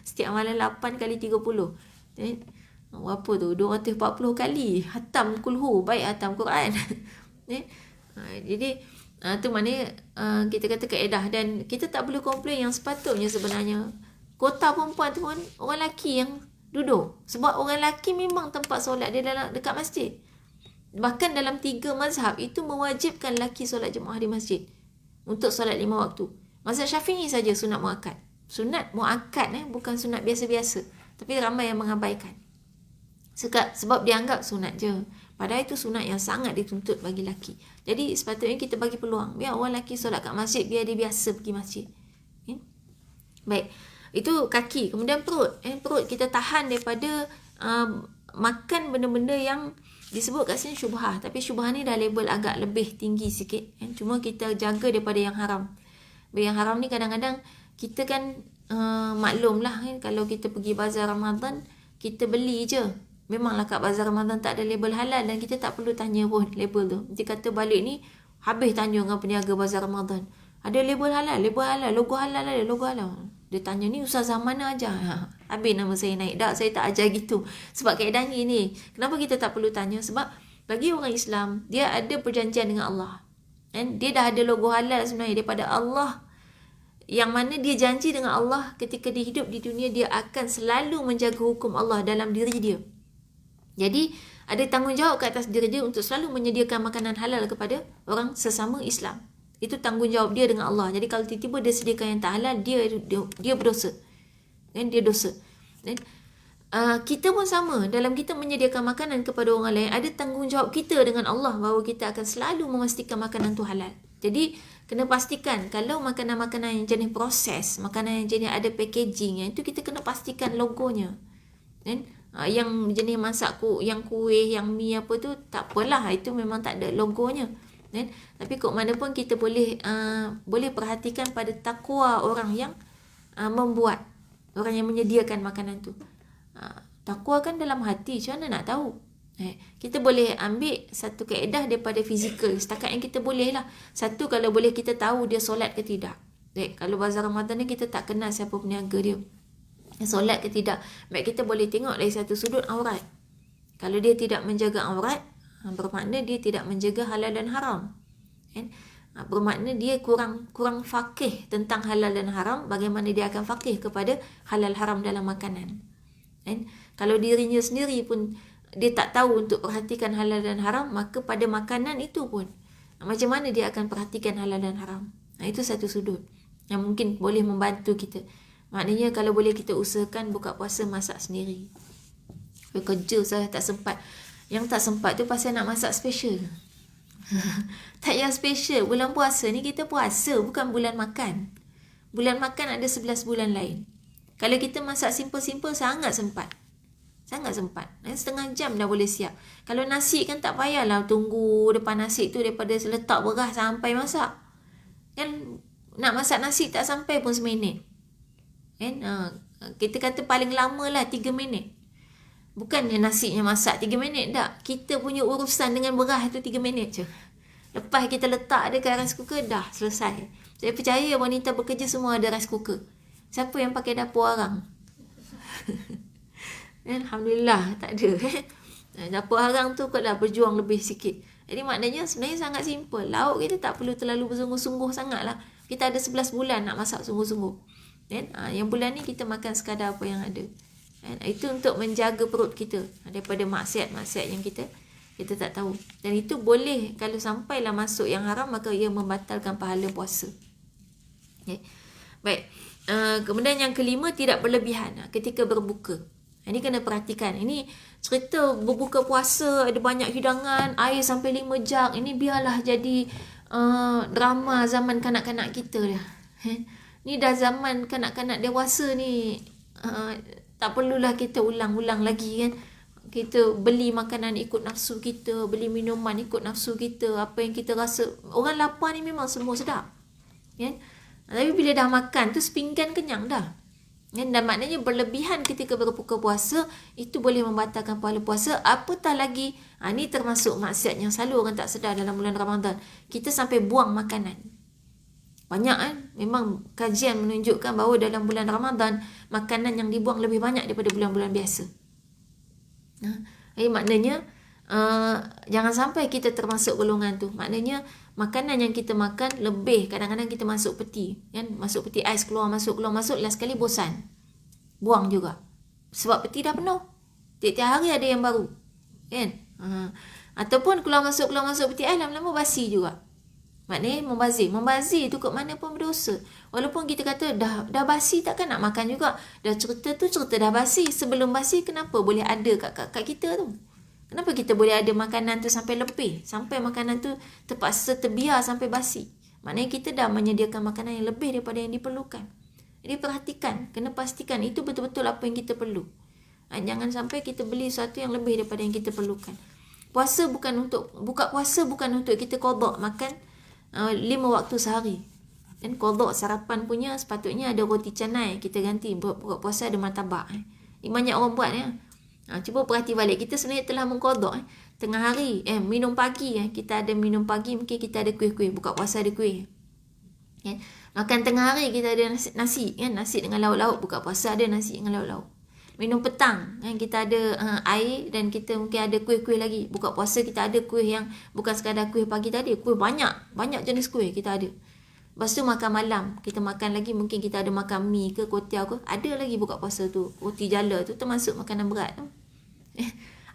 Setiap malam 8 kali 30. Dan apa tu? 240 kali hatam kulhu, baik hatam Quran. Jadi tu maknanya kita kata kaedah, dan kita tak perlu komplain. Yang sepatutnya sebenarnya kota perempuan tu kan orang lelaki yang duduk, sebab orang lelaki memang tempat solat dia dekat masjid. Bahkan dalam 3 mazhab itu mewajibkan lelaki solat jemaah di masjid untuk solat 5 waktu. Mazhab Syafi'i saja sunat muakkad. Sunat muakkad bukan sunat biasa-biasa, tapi ramai yang mengabaikan sebab dianggap sunat je. Padahal itu sunat yang sangat dituntut bagi lelaki. Jadi sepatutnya kita bagi peluang. Biar orang lelaki solat kat masjid, biar dia biasa pergi masjid. Baik. Itu kaki. Kemudian perut. Perut kita tahan daripada makan benda-benda yang disebut kat sini syubhah. Tapi syubhah ni dah label agak lebih tinggi sikit. Cuma kita jaga daripada yang haram. Yang haram ni kadang-kadang kita kan maklum lah kan. Kalau kita pergi bazar Ramadan, kita beli je. Memanglah kat bazar Ramadan tak ada label halal, dan kita tak perlu tanya pun label tu. Nanti kata balik ni habis tanya dengan peniaga bazar Ramadan, ada label halal, logo halal ada, logo halal. Dia tanya ni ustazah mana ajar? Habis nama saya naik. Tak, saya tak ajar gitu. Sebab kaedahnya ni. Kenapa kita tak perlu tanya? Sebab bagi orang Islam, dia ada perjanjian dengan Allah. Dan dia dah ada logo halal sebenarnya daripada Allah, yang mana dia janji dengan Allah ketika dia hidup di dunia, dia akan selalu menjaga hukum Allah dalam diri dia. Jadi ada tanggungjawab ke atas diri dia untuk selalu menyediakan makanan halal kepada orang sesama Islam. Itu tanggungjawab dia dengan Allah. Jadi kalau tiba-tiba dia sediakan yang tak halal, dia berdosa. Dan dia dosa. Dan kita pun sama. Dalam kita menyediakan makanan kepada orang lain, ada tanggungjawab kita dengan Allah bahawa kita akan selalu memastikan makanan tu halal. Jadi kena pastikan kalau makanan-makanan yang jenis proses, makanan yang jenis ada packaging, itu kita kena pastikan logonya. Dan yang jenis masak yang kuih, yang mi apa tu, tak apalah, itu memang tak ada logonya. Tapi kok mana pun kita boleh perhatikan pada takwa orang yang membuat, orang yang menyediakan makanan tu. Takwa kan dalam hati, macam mana nak tahu? Kita boleh ambil satu kaedah daripada fizikal, setakat yang kita boleh lah. Satu, kalau boleh kita tahu dia solat ke tidak. Kalau bazar Ramadan ni kita tak kenal siapa peniaga dia. solat ke tidak. Baik, kita boleh tengok dari satu sudut aurat. Kalau dia tidak menjaga aurat, bermakna dia tidak menjaga halal dan haram. Kan? Bermakna dia kurang faqih tentang halal dan haram. Bagaimana dia akan faqih kepada halal haram dalam makanan. Kan? Kalau dirinya sendiri pun dia tak tahu untuk perhatikan halal dan haram, maka pada makanan itu pun macam mana dia akan perhatikan halal dan haram. Itu satu sudut yang mungkin boleh membantu kita. Maknanya kalau boleh kita usahakan buka puasa masak sendiri. Kerja saya tak sempat. Yang tak sempat tu pasal nak masak special. Tak yang special. Bulan puasa ni kita puasa, bukan bulan makan. Bulan makan ada 11 bulan lain. Kalau kita masak simple-simple sangat sempat. Sangat sempat. Setengah jam dah boleh siap. Kalau nasi kan tak payahlah tunggu depan nasi tu daripada letak beras sampai masak. Kan nak masak nasi tak sampai pun seminit. Kan? Kita kata paling lama lah 3 minit. Bukannya nasinya masak 3 minit tak. Kita punya urusan dengan beras tu 3 minit je. Lepas kita letak dekat rice cooker, dah selesai. Saya percaya wanita bekerja semua ada rice cooker. Siapa yang pakai dapur arang? Alhamdulillah tak ada. Dapur arang tu kot lah berjuang lebih sikit. Jadi maknanya sebenarnya sangat simple. Lauk kita tak perlu terlalu bersungguh-sungguh sangat lah. Kita ada 11 bulan nak masak sungguh-sungguh. Yang bulan ni kita makan sekadar apa yang ada. Itu untuk menjaga perut kita daripada maksiat-maksiat yang kita tak tahu. Dan itu boleh, kalau sampailah masuk yang haram, maka ia membatalkan pahala puasa. Okay. Baik. Kemudian yang kelima, tidak berlebihan ketika berbuka. Ini kena perhatikan. Ini cerita berbuka puasa, ada banyak hidangan, air sampai 5 jug. Ini biarlah jadi drama zaman kanak-kanak kita dah. Ni dah zaman kanak-kanak dewasa ni. Tak perlulah kita ulang-ulang lagi kan. Kita beli makanan ikut nafsu kita, beli minuman ikut nafsu kita, apa yang kita rasa. Orang lapar ni memang semua sedap. Kan? Tapi bila dah makan tu sepinggan kenyang dah. Dan maknanya berlebihan ketika berbuka puasa itu boleh membatalkan pahala puasa. Apatah lagi, ni termasuk maksiat yang selalu orang tak sedar dalam bulan Ramadan. Kita sampai buang makanan. Banyak kan? Memang kajian menunjukkan bahawa dalam bulan Ramadan makanan yang dibuang lebih banyak daripada bulan-bulan biasa. Maknanya jangan sampai kita termasuk golongan tu. Maknanya makanan yang kita makan lebih, kadang-kadang kita masuk peti kan? Masuk peti ais, keluar masuk, last kali bosan, buang juga. Sebab peti dah penuh. Tiap-tiap hari ada yang baru kan? Ataupun keluar masuk peti ais, lama-lama basi juga. Maknanya membazir tu kat mana pun berdosa. Walaupun kita kata dah basi, takkan nak makan juga. Dah cerita dah basi. Sebelum basi kenapa boleh ada kat kita tu? Kenapa kita boleh ada makanan tu sampai lebih? Sampai makanan tu terpaksa terbiar sampai basi. Maknanya kita dah menyediakan makanan yang lebih daripada yang diperlukan. Jadi perhatikan, kena pastikan itu betul-betul apa yang kita perlu. Jangan sampai kita beli sesuatu yang lebih daripada yang kita perlukan. Buka puasa bukan untuk kita qada makan 5 waktu sehari. Dan qada sarapan punya sepatutnya ada roti canai, kita ganti. Buka puasa ada martabak. Ini banyak orang buat ya. Cuba perhati balik, kita sebenarnya telah mengqada. Tengah hari minum pagi kita ada minum pagi, mungkin kita ada kuih-kuih. Buka puasa ada kuih. Makan tengah hari kita ada nasi kan, nasi dengan lauk-lauk. Buka puasa ada nasi dengan lauk-lauk. Minum petang kan, kita ada air dan kita mungkin ada kuih-kuih lagi. Buka puasa kita ada kuih yang bukan sekadar kuih pagi tadi, kuih banyak jenis kuih kita ada. Lepas tu makan malam, kita makan lagi, mungkin kita ada makan mi ke kuotiao ke, ada lagi buka puasa tu. Roti jala tu termasuk makanan berat tu.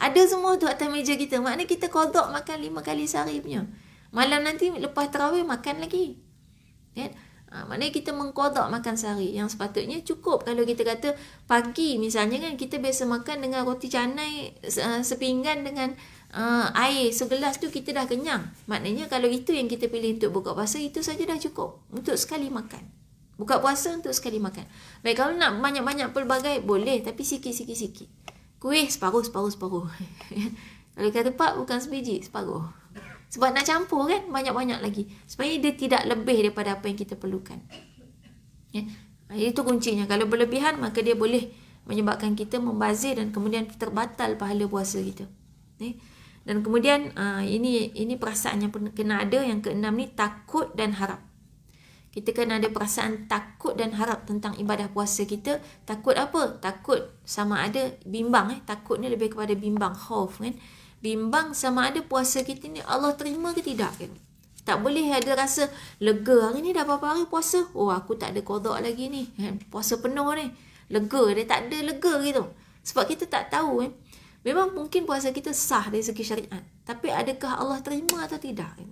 Ada semua tu atas meja kita. Maknanya kita qada makan 5 kali sehari punya. Malam nanti lepas tarawih makan lagi. Kan? Maknanya kita mengqada makan sehari. Yang sepatutnya cukup. Kalau kita kata pagi misalnya kan, kita biasa makan dengan roti canai sepinggan dengan air segelas tu, kita dah kenyang. Maknanya kalau itu yang kita pilih untuk buka puasa, itu saja dah cukup untuk sekali makan. Buka puasa untuk sekali makan. Baik, kalau nak banyak-banyak pelbagai boleh, tapi sikit-sikit. Kuih separuh. Kalau kata pak, bukan sebiji, separuh. Sebab nak campur kan, banyak-banyak lagi. Supaya dia tidak lebih daripada apa yang kita perlukan. Itu kuncinya. Kalau berlebihan, maka dia boleh menyebabkan kita membazir dan kemudian terbatal pahala puasa kita. Dan kemudian ini perasaan yang kena ada. Yang keenam ni, takut dan harap. kita kan ada perasaan takut dan harap tentang ibadah puasa kita. Takut apa? Takut sama ada bimbang. Takut ni lebih kepada bimbang, khauf kan. Bimbang sama ada puasa kita ni Allah terima ke tidak kan. Tak boleh ada rasa lega, hari ni dah berapa hari puasa, oh aku tak ada qada lagi ni kan. Puasa penuh ni, lega, dia tak ada lega gitu. Sebab kita tak tahu kan. Memang mungkin puasa kita sah dari segi syariat, tapi adakah Allah terima atau tidak kan?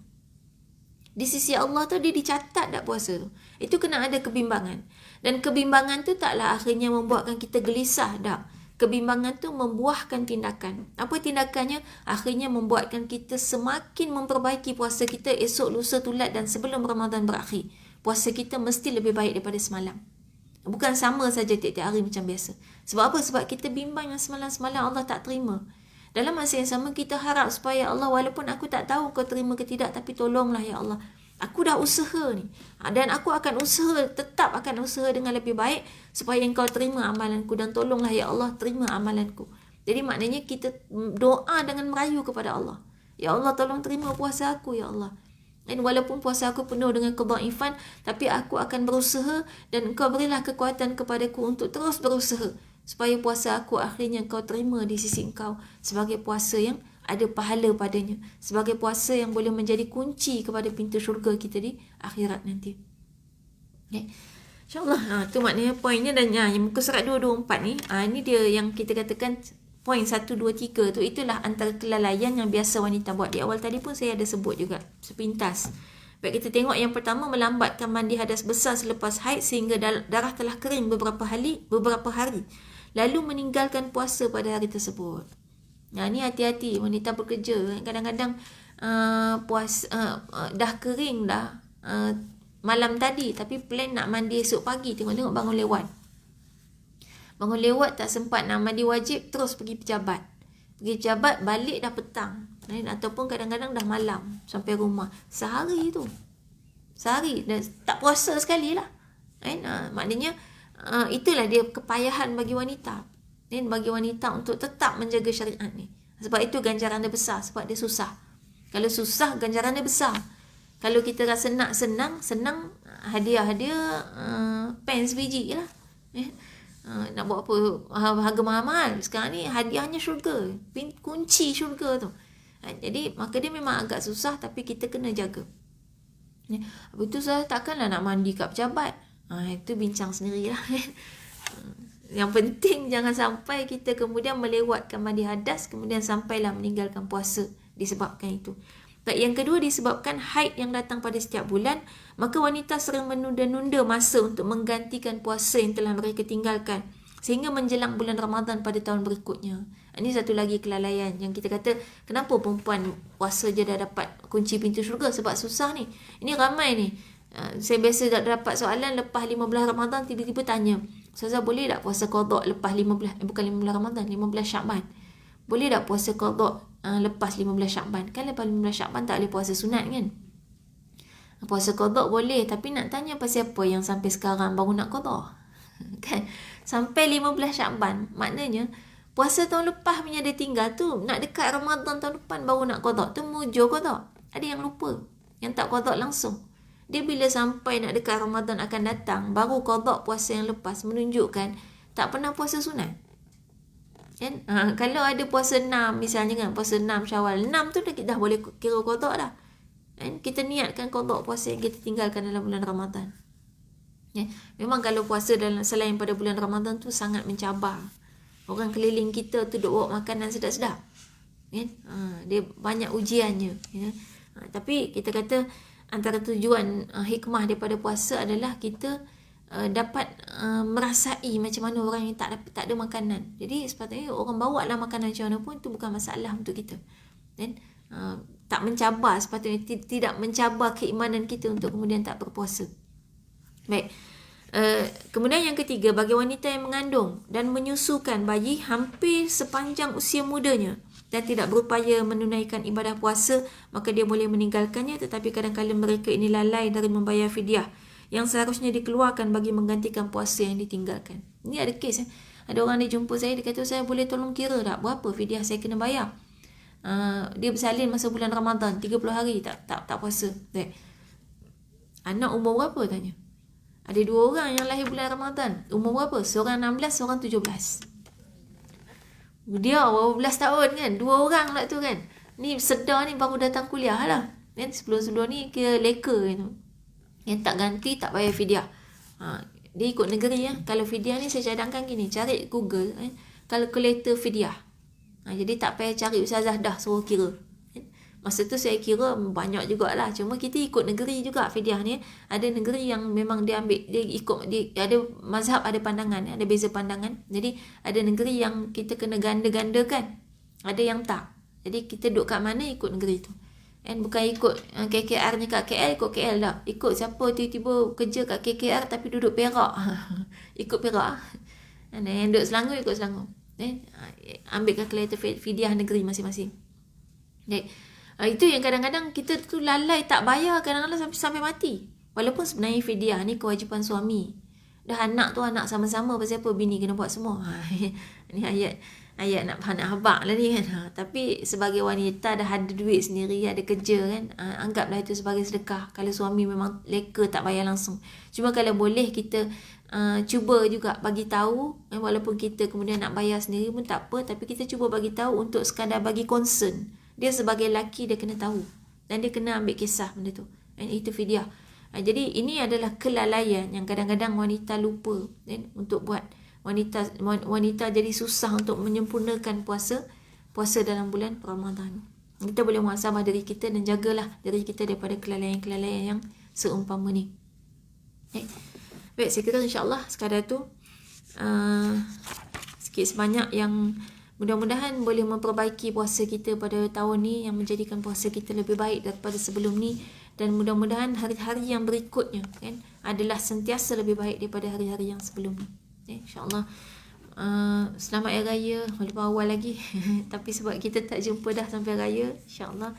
Di sisi Allah tu dia dicatat tak puasa tu. Itu kena ada kebimbangan. Dan kebimbangan tu taklah akhirnya membuatkan kita gelisah tak. Kebimbangan tu membuahkan tindakan. Apa tindakannya? Akhirnya membuatkan kita semakin memperbaiki puasa kita esok, lusa, tulat dan sebelum Ramadan berakhir. Puasa kita mesti lebih baik daripada semalam. Bukan sama saja tiap-tiap hari macam biasa. Sebab apa? Sebab kita bimbang yang semalam-semalam Allah tak terima. Dalam masa yang sama kita harap supaya Allah, walaupun aku tak tahu kau terima ke tidak, tapi tolonglah ya Allah. Aku dah usaha ni. Dan aku akan usaha, tetap akan usaha dengan lebih baik supaya engkau terima amalanku. Dan tolonglah ya Allah, terima amalanku. Jadi maknanya kita doa dengan merayu kepada Allah. Ya Allah, tolong terima puasa aku ya Allah. Dan walaupun puasa aku penuh dengan kedhaifan, tapi aku akan berusaha dan engkau berilah kekuatan kepadaku untuk terus berusaha. Supaya puasa aku akhirnya engkau terima di sisi engkau sebagai puasa yang ada pahala padanya. Sebagai puasa yang boleh menjadi kunci kepada pintu syurga kita di akhirat nanti. Okay. InsyaAllah. Tu maknanya poinnya. Dan yang muka surat 224 ni. Ini dia yang kita katakan poin 1, 2, 3 tu. Itulah antara kelalaian yang biasa wanita buat. Di awal tadi pun saya ada sebut juga sepintas. Baik, kita tengok yang pertama, melambatkan mandi hadas besar selepas haid sehingga darah telah kering beberapa hari. Lalu meninggalkan puasa pada hari tersebut. Ni hati-hati wanita bekerja. Kadang-kadang dah kering dah malam tadi, tapi plan nak mandi esok pagi. Tengok-tengok bangun lewat. Bangun lewat tak sempat nak mandi wajib, terus pergi pejabat. Pergi pejabat, balik dah petang. Ataupun kadang-kadang dah malam sampai rumah. Sehari tu. Sehari. Dan tak puasa sekali lah. Maknanya itulah dia kepayahan bagi wanita. Dan bagi wanita untuk tetap menjaga syariat ni. Sebab itu ganjaran dia besar. Sebab dia susah. Kalau susah, ganjaran dia besar. Kalau kita rasa nak senang hadiah pens biji lah. Nak buat apa? Harga mahal-mahal. Sekarang ni hadiahnya syurga. Kunci syurga tu. Jadi maka dia memang agak susah, tapi kita kena jaga. Habis tu saya takkanlah nak mandi kat pejabat. Itu bincang sendirilah. Yang penting jangan sampai kita kemudian melewatkan mandi hadas, kemudian sampailah meninggalkan puasa disebabkan itu. Yang kedua, disebabkan haid yang datang pada setiap bulan, maka wanita sering menunda-nunda masa untuk menggantikan puasa yang telah mereka tinggalkan sehingga menjelang bulan Ramadan pada tahun berikutnya. Ini satu lagi kelalaian yang kita kata, kenapa perempuan puasa je dah dapat kunci pintu syurga? Sebab susah ni. Ini ramai ni. Saya biasa dapat soalan lepas 15 Ramadan, tiba-tiba tanya, Ustazah boleh tak puasa qada lepas 15, bukan 15 Ramadan, 15 Syakban? Boleh tak puasa qada lepas 15 Syakban? Kan lepas 15 Syakban tak boleh puasa sunat kan? Puasa qada boleh, tapi nak tanya pasal apa yang sampai sekarang baru nak qada? Kan? Sampai 15 Syakban, maknanya puasa tahun lepas punya dia tinggal tu, nak dekat Ramadan tahun depan baru nak qada. Tu mujur qada. Ada yang lupa, yang tak qada langsung. Dia bila sampai nak dekat Ramadan akan datang, baru qada puasa yang lepas, menunjukkan tak pernah puasa sunat. Kan? Kalau ada puasa 6 misalnya kan, puasa 6 Syawal, 6 tu dah boleh kira qada dah. Kan? Kita niatkan qada puasa yang kita tinggalkan dalam bulan Ramadan. Memang kalau puasa selain pada bulan Ramadan tu sangat mencabar. Orang keliling kita tu duk bawa makanan sedap-sedap. Kan? Dia banyak ujiannya. Tapi kita kata antara tujuan hikmah daripada puasa adalah kita dapat merasai macam mana orang yang tak ada makanan. Jadi sepatutnya orang bawa lah makanan macam mana pun, itu bukan masalah untuk kita. Dan tak mencabar, sepatutnya tidak mencabar keimanan kita untuk kemudian tak berpuasa. Baik. Kemudian yang ketiga, bagi wanita yang mengandung dan menyusukan bayi hampir sepanjang usia mudanya dan tidak berupaya menunaikan ibadah puasa, maka dia boleh meninggalkannya. Tetapi kadang-kadang mereka ini lalai dari membayar fidyah yang seharusnya dikeluarkan bagi menggantikan puasa yang ditinggalkan. Ini ada kes. Ada orang dia jumpa saya, dia kata, saya boleh tolong kira tak berapa fidyah saya kena bayar? Dia bersalin masa bulan Ramadan 30 hari tak puasa. Anak umur berapa tanya? Ada 2 orang yang lahir bulan Ramadan. Umur berapa? Seorang 16, seorang 17. Dia berapa belas tahun kan? 2 orang lah tu kan. Ni sedar ni baru datang kuliah lah. Kan sebelum-sebelum ni kira leka tu. Yang tak ganti tak bayar fidyah. Dia ikut negeri ya. Kalau fidyah ni saya cadangkan gini, cari Google kalkulator fidyah. Jadi tak payah cari ustazah dah suruh kira. Masa tu saya kira banyak jugalah. Cuma kita ikut negeri juga fidyah ni. Ada negeri yang memang dia ambil, dia ikut, dia ada mazhab, ada pandangan, ada beza pandangan. Jadi ada negeri yang kita kena ganda-gandakan. Ada yang tak. Jadi kita duduk kat mana ikut negeri tu. And bukan ikut KKR ni kat KL, ikut KL dah. Ikut siapa tiba-tiba kerja kat KKR tapi duduk Perak. Ikut Perak. Dan yang duduk Selangor, ikut Selangor. Ambil kalkulator fidyah negeri masing-masing. Itu yang kadang-kadang kita tu lalai tak bayar kadang-kadang sampai mati. Walaupun sebenarnya fidyah ni kewajipan suami. Dah anak tu anak sama-sama, pasal apa bini kena buat semua. Ni ayat nak habaq lah ni kan. Tapi sebagai wanita dah ada duit sendiri, ada kerja kan, anggaplah itu sebagai sedekah. Kalau suami memang leka tak bayar langsung. Cuma kalau boleh kita cuba juga bagi tahu, walaupun kita kemudian nak bayar sendiri pun tak apa, tapi kita cuba bagi tahu untuk sekadar bagi concern. Dia sebagai lelaki dia kena tahu dan dia kena ambil kisah benda tu. Dan itu fidyah. Jadi ini adalah kelalaian yang kadang-kadang wanita lupa untuk buat. Wanita jadi susah untuk menyempurnakan puasa dalam bulan Ramadan. Kita boleh muhasabah diri kita dan jagalah diri kita daripada kelalaian-kelalaian yang seumpama ni. Baik, saya kira insya-Allah sekadar tu sikit sebanyak yang mudah-mudahan boleh memperbaiki puasa kita pada tahun ni, yang menjadikan puasa kita lebih baik daripada sebelum ni, dan mudah-mudahan hari-hari yang berikutnya kan adalah sentiasa lebih baik daripada hari-hari yang sebelum ni. InsyaAllah. Selamat Hari Raya walaupun awal lagi tapi sebab kita tak jumpa dah sampai Raya, insyaAllah.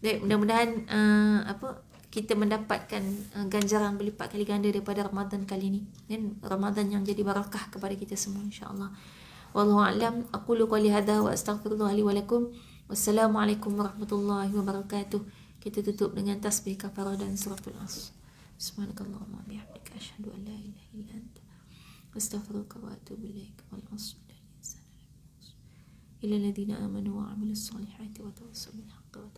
Mudah-mudahan kita mendapatkan ganjaran berlipat kali ganda daripada Ramadan kali ni, dan Ramadan yang jadi barakah kepada kita semua, insyaAllah. Wallahu a'lam. Aqulu qali hadha wa astaghfirullah li wa lakum. Wassalamualaikum warahmatullahi wabarakatuh. Kita tutup dengan tasbih kafarah dan suratul Asr. Subhanakallahumma bihamdika asyhadu an la ilaha illa anta astaghfiruka wa atubu ilaik. Wal 'asri innal insana lafi khusr illa alladhina amanu wa 'amilus solihati wa tawassaw bil haqqi wa